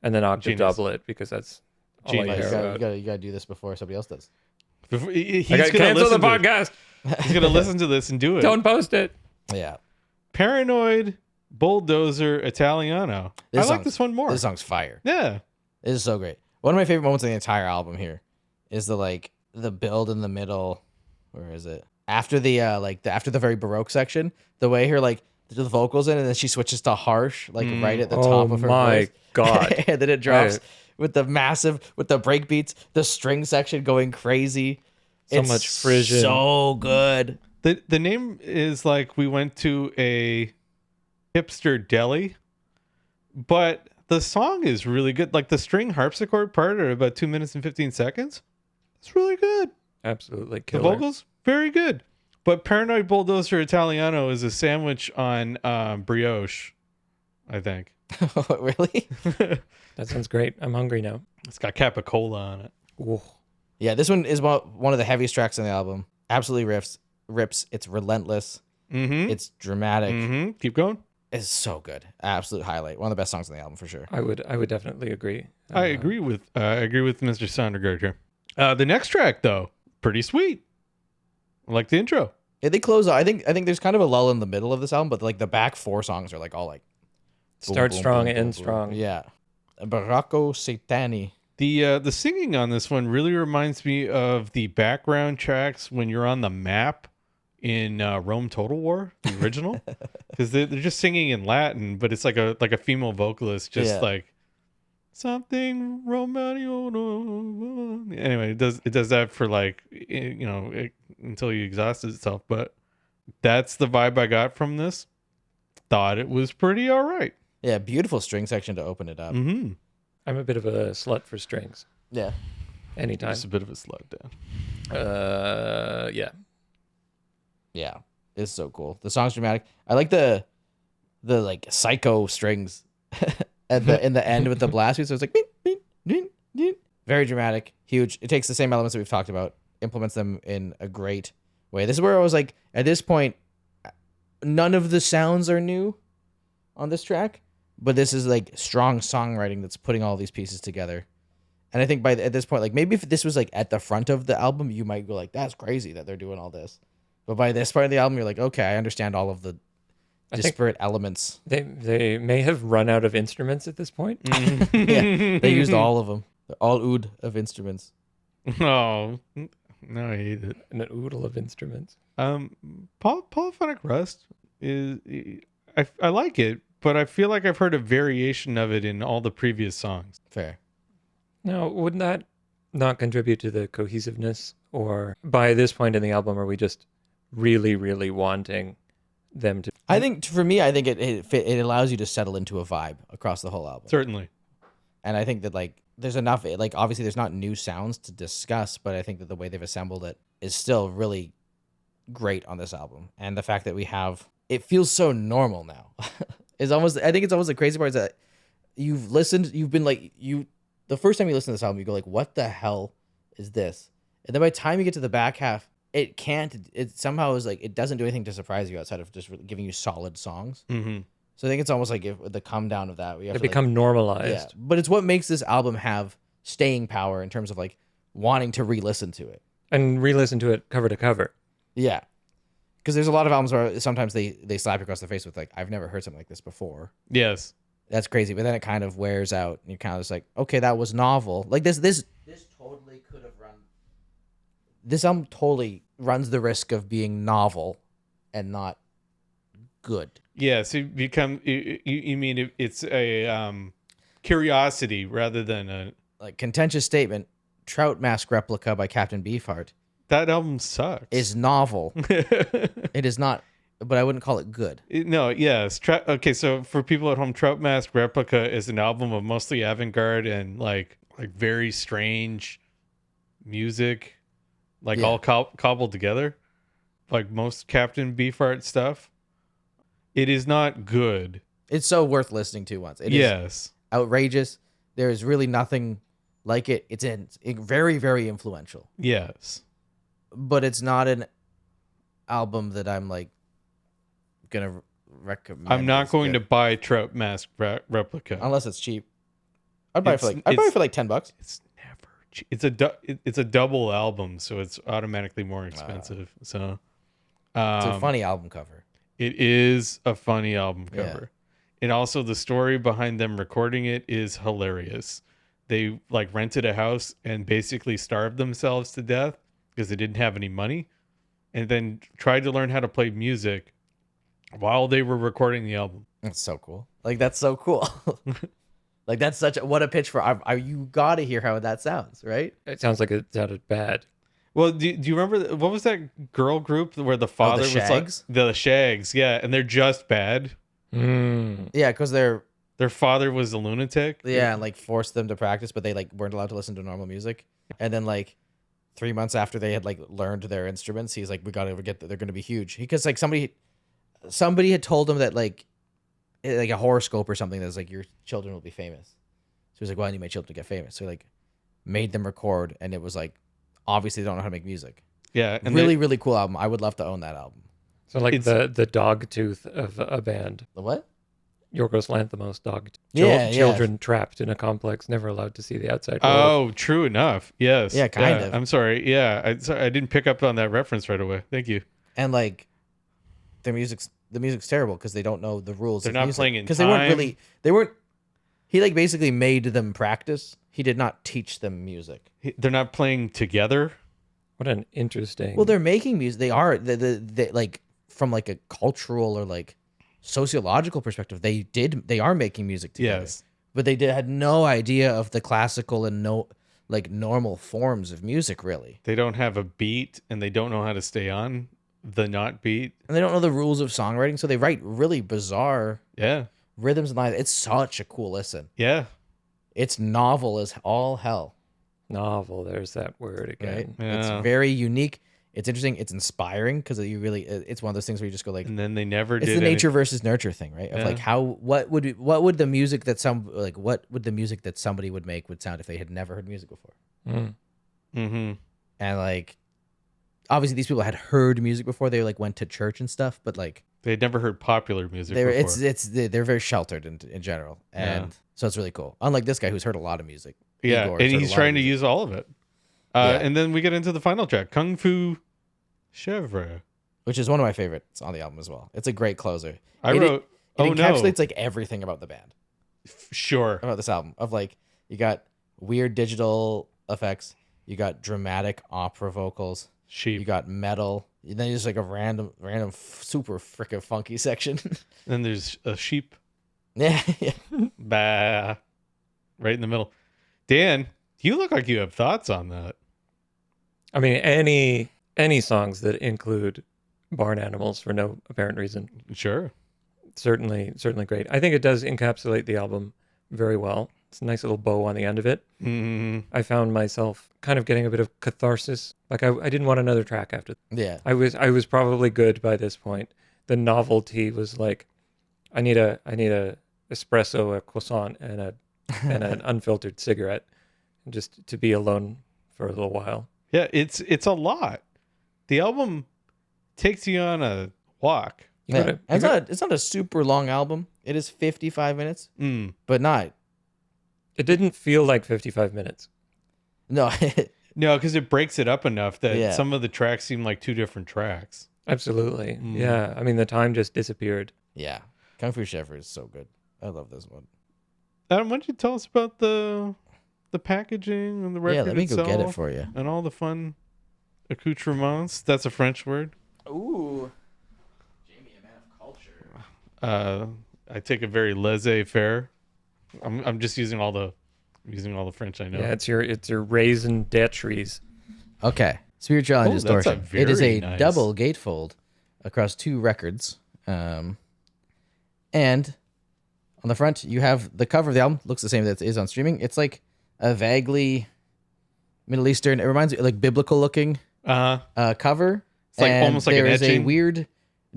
and then octave Genius. double it because that's all Genius. I Like, care you about. gotta do this before somebody else does. He's I got gonna cancel the listen to it. podcast. He's gonna listen to this and do it. Don't post it. Yeah, Paranoid Bulldozer Italiano. I like this one more. This song's fire. Yeah. This is so great. One of my favorite moments in the entire album here is the build in the middle. Where is it? After the after the very Baroque section, the way her the vocals in, and then she switches to harsh right at the top of her my voice. God. And then it drops Right. with the break beats, the string section going crazy. So It's much frisson. So good. The name is like we went to a hipster deli, but the song is really good. Like the string harpsichord part are about 2 minutes and 15 seconds. It's really good. Absolutely The killer. vocals, very good. But Paranoid Bulldozer Italiano is a sandwich on brioche, I think. Really? That sounds great. I'm hungry now. It's got capicola on it. Ooh. Yeah, this one is one of the heaviest tracks on the album. Absolutely rips. It's relentless. Mm-hmm. It's dramatic. Mm-hmm. Keep going. It's so good. Absolute highlight. One of the best songs on the album for sure. I would definitely agree. I agree with Mr. Sondergaard here. The next track though, pretty sweet. I like the intro. Yeah, they close out. I think there's kind of a lull in the middle of this album, but the back 4 songs are all boom, Start boom, strong, boom, end boom, strong. boom. Yeah. Baracco Satani. The singing on this one really reminds me of the background tracks when you're on the map in Rome Total War, the original, because they're just singing in Latin, but it's like a female vocalist, just like something Romeo. Anyway, it does that for until he exhausts itself. But that's the vibe I got from this. Thought it was pretty all right. Yeah, beautiful string section to open it up. Mm-hmm. I'm a bit of a slut for strings. Yeah. Anytime. Just a bit of a slowdown. Yeah. Yeah. It's so cool. The song's dramatic. I like the psycho strings in the end with the blast beat. So it's like beep, beep, beep, beep. Very dramatic, huge. It takes the same elements that we've talked about, implements them in a great way. This is where I was like, at this point, none of the sounds are new on this track, but this is strong songwriting that's putting all these pieces together. And I think at this point, maybe if this was at the front of the album, you might go that's crazy that they're doing all this. But by this part of the album, you're like, okay, I understand all of the disparate elements. They may have run out of instruments at this point. Yeah, they used all of them. The all oud of instruments. Oh, no, I hate it. An oodle of instruments. Polyphonic Rust is I like it, but I feel like I've heard a variation of it in all the previous songs. Fair. Now, wouldn't that not contribute to the cohesiveness? Or by this point in the album, are we just really, really wanting them to? I think it allows you to settle into a vibe across the whole album. Certainly. And I think that there's enough, obviously there's not new sounds to discuss, but I think that the way they've assembled it is still really great on this album. And the fact that it feels so normal now I think it's almost the crazy part is that the first time you listen to this album, you go what the hell is this? And then by the time you get to the back half, it somehow is it doesn't do anything to surprise you outside of just giving you solid songs. Mm-hmm. So I think it's almost the come down of that. They become normalized. Yeah, but it's what makes this album have staying power in terms of wanting to re-listen to it. And re-listen to it cover to cover. Yeah, because there's a lot of albums where sometimes they slap you across the face with I've never heard something like this before. Yes. That's crazy, but then it kind of wears out, and you're kind of just okay, that was novel. This totally could have run. This album totally runs the risk of being novel, and not good. Yeah, so you mean it's a curiosity rather than a Contentious statement. Trout Mask Replica by Captain Beefheart that album sucks. is novel. It is not, but I wouldn't call it good. No, yes. Okay, so for people at home, Trout Mask Replica is an album of mostly avant-garde and very strange music, all cobbled together. like most Captain Beefheart stuff. It is not good. It's so worth listening to once. It is Yes. outrageous. There is really nothing like it. It's very, very influential. Yes. But it's not an album that I'm like gonna recommend. I'm not as going to good. buy Trout Mask Replica. Unless it's cheap. I'd buy it for It's- like I'd buy it it's- for like $10. It's never cheap. It's a double album, so it's automatically more expensive. So It's a funny album cover. it is a funny album Yeah. cover. And also the story behind them recording it is hilarious. They like rented a house and basically starved themselves to death because they didn't have any money, and then tried to learn how to play music while they were recording the album. That's so cool. Like that's so cool. Like that's such a, what a pitch for. You gotta hear how that sounds, right? It sounds like it sounded bad. Well, do you remember what was that girl group where the father was Shags? like the Shags? Yeah, and they're just bad. Yeah, because they're Their father was a lunatic. and like forced them to practice, but they like weren't allowed to listen to normal music. And then like 3 months after they had like learned their instruments, he's like, we gotta get that they're gonna be huge. Because like somebody had told him that like a horoscope or something that's like your children will be famous. So he's like, well, I need my children to get famous. So he like made them record, and it was like obviously they don't know how to make music. Yeah, and Really, really cool album. I would love to own that album. So like It's- the dog tooth of a band. The what? Yorgos Lanthimos dog. Yeah, yeah. Children trapped in a complex, never allowed to see the outside world. Oh, true enough. Yes. Yeah, kind of. I'm sorry. Yeah, I didn't pick up on that reference right away. Thank you. And like the music's terrible because they don't know the rules. They're of not music. playing in because they weren't time. really he like basically made them practice. He did not teach them music. They're not playing together. What an interesting. Well, they're making music. They are they like from like a cultural or like sociological perspective. They are making music together. Yes. But they had no idea of the classical and normal forms of music really. They don't have a beat, and they don't know how to stay on the not beat. And they don't know the rules of songwriting, so they write really bizarre Yeah. rhythms and lines. It's such a cool listen. Yeah. It's novel as all hell, novel. There's that word right? again. Yeah. It's very unique. It's interesting. It's inspiring because it's one of those things where you just go like, And then they never it's did the any- nature versus nurture thing, right? Of Yeah. like what would the music that somebody would make would sound if they had never heard music before? Mm. Mm-hmm. And like, obviously these people had heard music before. They like went to church and stuff, but like They'd never heard popular music they're before. they're very sheltered in general, and Yeah. so it's really cool. Unlike this guy who's heard a lot of music. Yeah, Igorrr and has heard he's a lot trying of to music. use all of it. Yeah. And then we get into the final track, Kung Fu Chevre. Which is one of my favorites on the album as well. It's a great closer. I It- wrote, It oh no, encapsulates like everything about the band, sure. about this album. Of like, you got weird digital effects, you got dramatic opera vocals, you Sheep. got metal, and then just like a random, super freaking funky section. Then there's a sheep. yeah, yeah. Bah. Right in the middle. Dan, you look like you have thoughts on that. I mean, any songs that include barn animals for no apparent reason, Sure. certainly great. I think it does encapsulate the album very well. It's a nice little bow on the end of it. Mm, I found myself kind of getting a bit of catharsis. Like I didn't want another track after. Yeah. I was probably good by this point. The novelty was like, I need a espresso, a croissant, and an unfiltered cigarette, just to be alone for a little while. yeah, it's a lot. The album takes you on a walk. You Yeah. gotta- And it's not a super long album. It is 55 minutes, Mm. but not. It didn't feel like 55 minutes. No. No, because it breaks it up enough that Yeah. some of the tracks seem like two different tracks. Absolutely. Mm. Yeah. I mean, the time just disappeared. Yeah. Kung Fu Chef is so good. I love this one. Adam, why don't you tell us about the packaging and the record Yeah, let me go get it itself for you. and all the fun accoutrements? That's a French word. Ooh. Jamie, a man of culture. I take a very laissez-faire. I'm just using all the French I know. Yeah, it's your raisin detries. Okay. Spirituality Oh, that's Distortion. a It is very a nice- double gatefold across 2 records. And on the front, you have the cover of the album. Looks the same that it is on streaming. It's like a vaguely Middle Eastern. It reminds me like biblical looking Uh-huh. cover. It's like And almost like an there is a etching. weird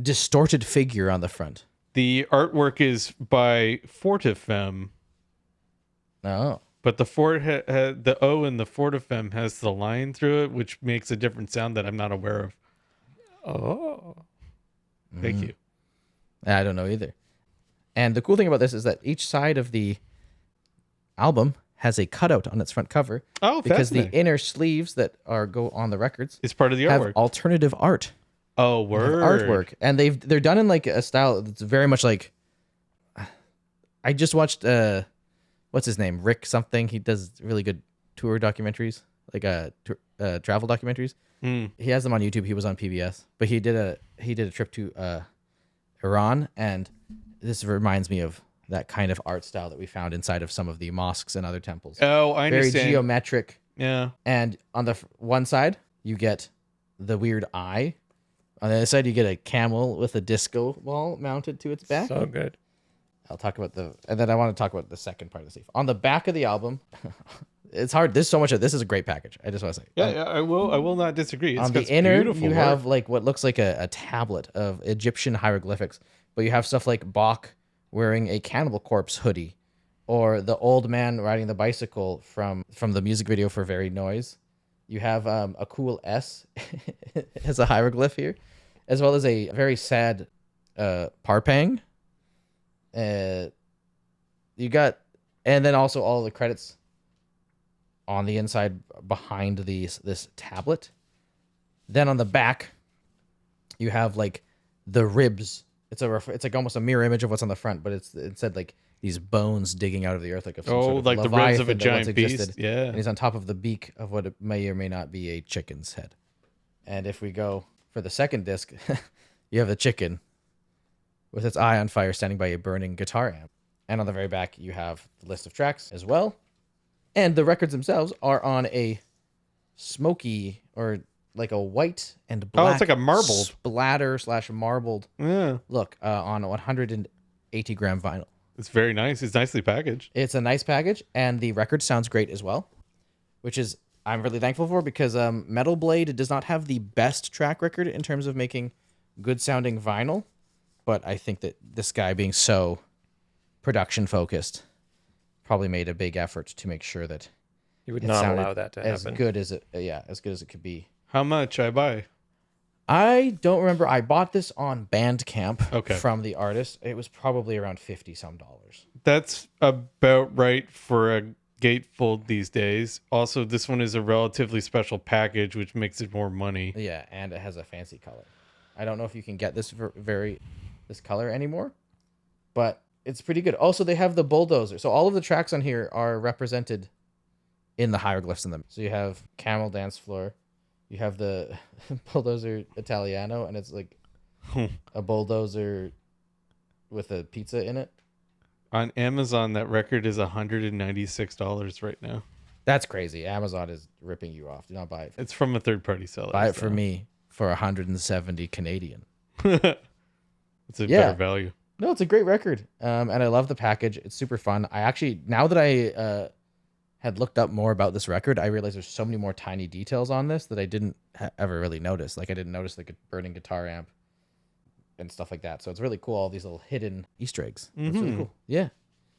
distorted figure on the front. The artwork is by Fortifem, Oh. but the O in the Fortifem has the line through it, which makes a different sound that I'm not aware of. Oh. Thank you. I don't know either. And the cool thing about this is that each side of the album has a cutout on its front cover. Oh, because the fascinating. inner sleeves that go on the records It's part of the have artwork. alternative art. Oh, They have word. artwork, and they're done in like a style that's very much like. I just watched what's his name, Rick something. He does really good tour documentaries, like travel documentaries. Mm. He has them on YouTube. He was on PBS, but he did a trip to Iran, and this reminds me of that kind of art style that we found inside of some of the mosques and other temples. Oh, I Very understand. geometric. Yeah. And on the one side, you get the weird eye. On the other side, you get a camel with a disco ball mounted to its back. So good. I'll talk about and then I want to talk about the second part of the sleeve. On the back of the album, it's hard. There's so much of this is a great package. I just want to say. Yeah, I will not disagree. It's On the got inner, beautiful you work. have like what looks like a tablet of Egyptian hieroglyphics, but you have stuff like Bach wearing a Cannibal Corpse hoodie, or the old man riding the bicycle from the music video for Very Noise. You have a cool S as a hieroglyph here, as well as a very sad Parpang. You got, and then also all the credits on the inside behind this tablet. Then on the back, you have like the ribs. It's like almost a mirror image of what's on the front, but it said like these bones digging out of the earth, like of some sort of like the ribs of a leviathan that once giant beast. existed. Yeah. And he's on top of the beak of what may or may not be a chicken's head. And if we go for the second disc, you have the chicken with its eye on fire standing by a burning guitar amp. And on the very back, you have the list of tracks as well. And the records themselves are on a smoky or like a white and black. Oh, it's like a marbled. splatter / marbled Yeah. look on 180 gram vinyl. It's very nice. It's nicely packaged. It's a nice package, and the record sounds great as well, which is I'm really thankful for because Metal Blade does not have the best track record in terms of making good sounding vinyl, but I think that this guy being so production focused probably made a big effort to make sure that You would it not sounded allow that to as happen. good as it as good as it could be. How much I buy? I don't remember. I bought this on Bandcamp Okay. from the artist. It was probably around $50 some. That's about right for a gatefold these days. Also, this one is a relatively special package, which makes it more money. Yeah, and it has a fancy color. I don't know if you can get this this color anymore, but it's pretty good. Also, they have the bulldozer. So all of the tracks on here are represented in the hieroglyphs in them. So you have Camel Dance Floor, you have the bulldozer Italiano, and it's like a bulldozer with a pizza in it. On Amazon, that record is $196 right now. That's crazy. Amazon is ripping you off. Do not buy it. It's from a third-party seller. Buy it for me for 170 Canadian. It's a better value. No, it's a great record. And I love the package. It's super fun. I actually, now that I had looked up more about this record, I realized there's so many more tiny details on this that I didn't ever really notice. Like I didn't notice the burning guitar amp and stuff like that. So it's really cool. All these little hidden Easter eggs. It's really cool. Yeah.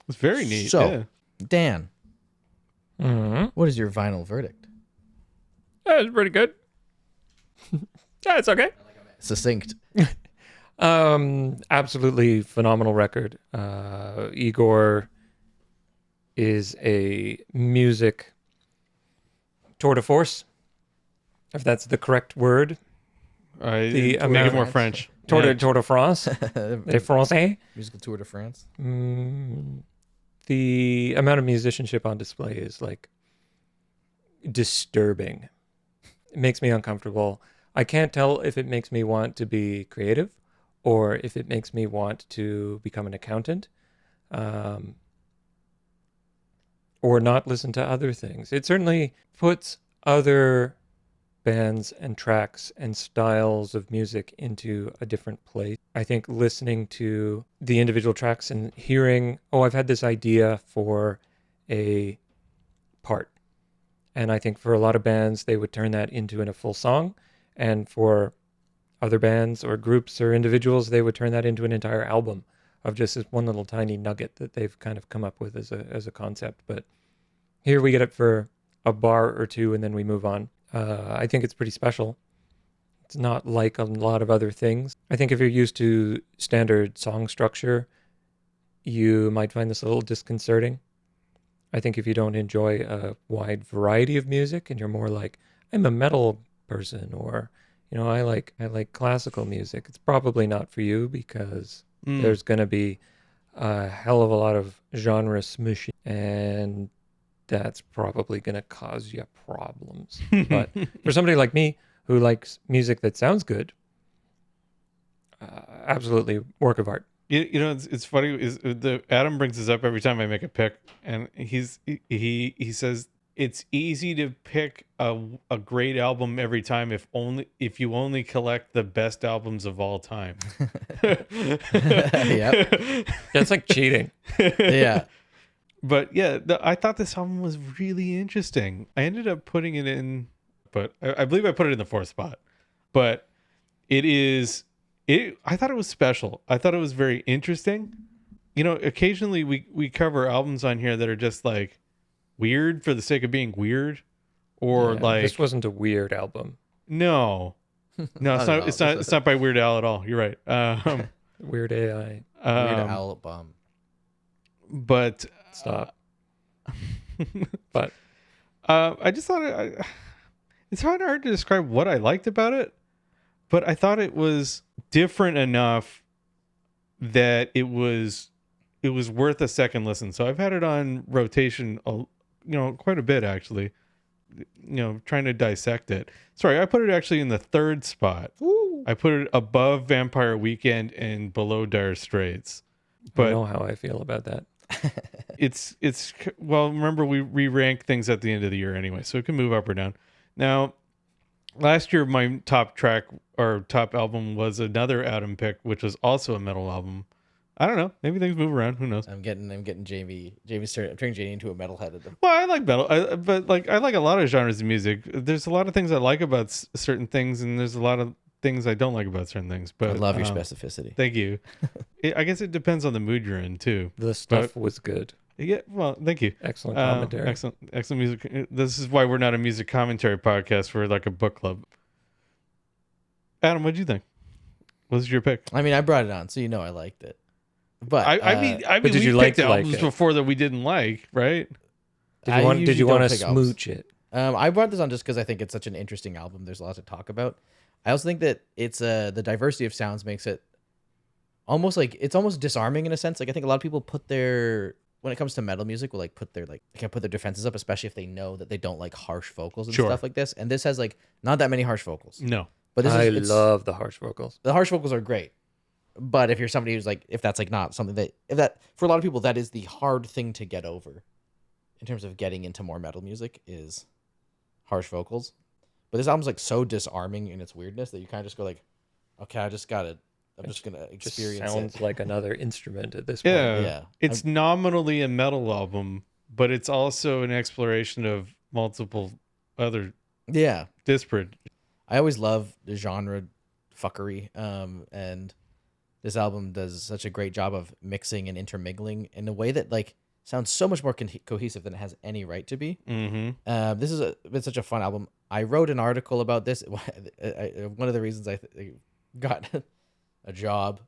It's very neat. So, Yeah. Dan, Mm-hmm. what is your vinyl verdict? Yeah, it's pretty good. Yeah, it's okay. Succinct. Absolutely phenomenal record. Igorrr is a music tour de force, if that's the correct word. Make it amount- more French. Tour Yeah. de France, les Français. Musical Tour de France. The amount of musicianship on display is like disturbing. It makes me uncomfortable. I can't tell if it makes me want to be creative or if it makes me want to become an accountant, or not listen to other things. It certainly puts other bands and tracks and styles of music into a different place. I think listening to the individual tracks and hearing, oh, I've had this idea for a part. And I think for a lot of bands, they would turn that into a full song. And for other bands or groups or individuals, they would turn that into an entire album of just this one little tiny nugget that they've kind of come up with as a concept. But here we get it for a bar or two, and then we move on. I think it's pretty special. It's not like a lot of other things. I think if you're used to standard song structure, you might find this a little disconcerting. I think if you don't enjoy a wide variety of music and you're more like, I'm a metal person, or, I like classical music, it's probably not for you, because there's going to be a hell of a lot of genre smushing, and that's probably going to cause you problems. But for somebody like me who likes music that sounds good, absolutely work of art. It's funny. Adam brings this up every time I make a pick, and he says it's easy to pick a great album every time if you only collect the best albums of all time. Yep. That's like cheating. Yeah. But yeah, I thought this album was really interesting. I ended up putting it in, but I believe I put it in the 4th spot. But I thought it was special. I thought it was very interesting. Occasionally we cover albums on here that are just like weird for the sake of being weird, or like this wasn't a weird album. No, it's not by Weird Al at all. You're right. Weird AI. Weird Al bum. But stop. But I just thought it's kind of hard to describe what I liked about it, but I thought it was different enough that it was worth a second listen. So I've had it on rotation, quite a bit actually. Trying to dissect it. Sorry, I put it actually in the 3rd spot. Ooh. I put it above Vampire Weekend and below Dire Straits. But I know how I feel about that. it's well, remember we re-rank things at the end of the year anyway, so it can move up or down. Now, last year my top track or top album was another Adam pick, which was also a metal album. I don't know. Maybe things move around. Who knows? I'm getting Jamie. I'm turning Jamie into a metalhead. Well, I like metal, but I like a lot of genres of music. There's a lot of things I like about certain things, and there's a lot of things I don't like about certain things. But I love your specificity. Thank you. I guess it depends on the mood you're in too. The stuff was good. Yeah. Well, thank you. Excellent commentary. Excellent music. This is why we're not a music commentary podcast. We're like a book club. Adam, what'd you think? What was your pick? I mean, I brought it on, so I liked it. But I mean, did we you picked like albums it? Before that we didn't like, right? Did you want to pick albums. smooch it? I brought this on just because I think it's such an interesting album. There's a lot to talk about. I also think that it's the diversity of sounds makes it almost disarming in a sense. Like, I think a lot of people when it comes to metal music, will put their defenses up, especially if they know that they don't like harsh vocals and stuff like this. And this has not that many harsh vocals. No, but I love the harsh vocals. The harsh vocals are great. But if you're somebody who's if that's not something that for a lot of people, that is the hard thing to get over in terms of getting into more metal music is harsh vocals. But this album's so disarming in its weirdness that you kind of just go okay, I'm just gonna experience it. Sounds like another instrument at this point. Yeah. It's nominally a metal album, but it's also an exploration of multiple other disparate. I always love the genre fuckery, and this album does such a great job of mixing and intermingling in a way that sounds so much more cohesive than it has any right to be. Mm-hmm. This has been such a fun album. I wrote an article about this. One of the reasons I got a job,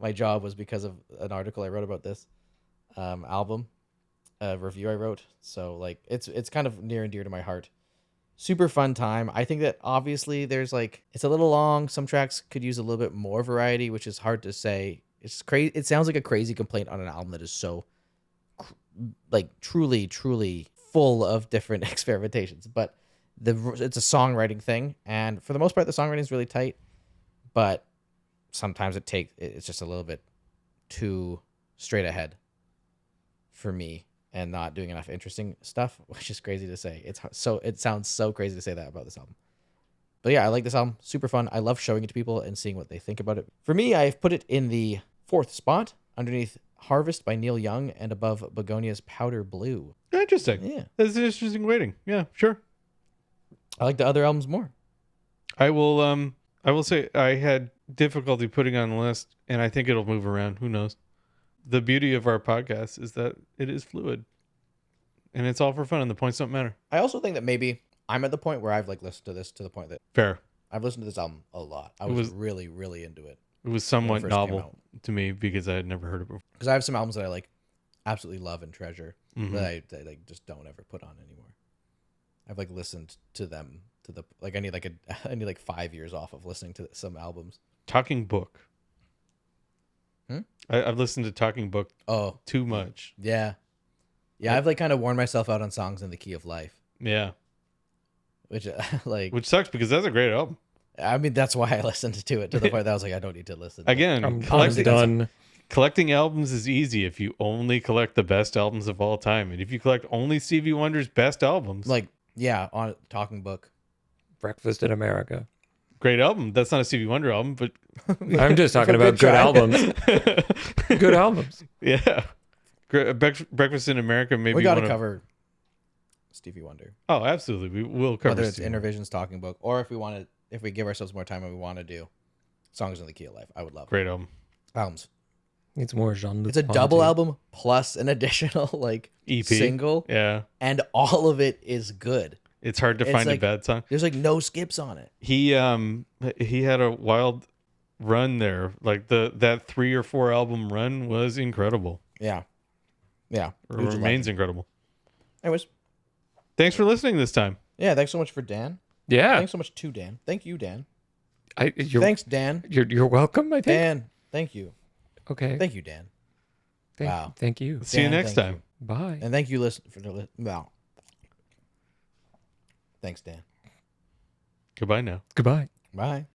my job was because of an article I wrote about this album, a review I wrote. So it's kind of near and dear to my heart. Super fun time. I think that obviously there's it's a little long. Some tracks could use a little bit more variety, which is hard to say. It's crazy. It sounds like a crazy complaint on an album that is so truly full of different experimentations. But it's a songwriting thing, and for the most part, the songwriting is really tight. But sometimes it's just a little bit too straight ahead for me, and not doing enough interesting stuff, which is crazy to say. It sounds so crazy to say that about this album. But yeah, I like this album. Super fun. I love showing it to people and seeing what they think about it. For me, I've put it in the 4th spot, underneath Harvest by Neil Young and above Begonia's Powder Blue. Interesting. Yeah. That's an interesting weighting. Yeah, sure. I like the other albums more. I will I will say I had difficulty putting on the list, and I think it'll move around. Who knows? The beauty of our podcast is that it is fluid, and it's all for fun, and the points don't matter. I also think that maybe I'm at the point where I've like listened to this to the point that Fair. I've listened to this album a lot. I was really, really into it. It was somewhat first came novel out. to me because I had never heard it before. Because I have some albums that I like absolutely love and treasure Mhm. that I like just don't ever put on anymore. I've like listened to them to the like I need like I need like 5 years off of listening to some albums. Talking Book. Hmm? I've listened to Talking Book Oh, too much. yeah. Yeah, I've like kind of worn myself out on songs in the key of life, Yeah. which like Which sucks because that's a great album. I mean that's why I listened to it to the point that I was like I don't need to listen. Again, I'm collecting, done. collecting albums is easy if you only collect the best albums of all time. And if you collect only Stevie Wonder's best albums, Like yeah, on Talking Book. Breakfast in America. great album. That's not a Stevie Wonder album, but I'm just talking a about good good try. albums. Good albums. yeah. Breakfast in America, maybe We got to one of- cover Stevie Wonder. Oh, absolutely. We will cover Whether it's Stevie Wonder. Intervision's Talking Book or if we give ourselves more time and we want to do Songs in the Key of Life, I would love Great album. albums. It's more Jean-Luc It's a Ponty. double album plus an additional like EP. single, Yeah. and all of it is good. It's hard to It's find a like- bad song. There's like no skips on it. He had a wild run there. Like that 3 or 4 album run was incredible. Yeah. Yeah. It Huge remains legend. incredible. Anyways, Thanks for listening this time. yeah, thanks so much for Dan. Yeah. Thanks so much to Dan. Thank you, Dan. You're, Thanks, Dan. You're welcome, I think. Dan, thank you. Okay. Thank you, Dan. Wow. Thank you. See you Dan, next thank time. Bye. And thank you wow. Thanks, Dan. Goodbye now. Goodbye. Bye.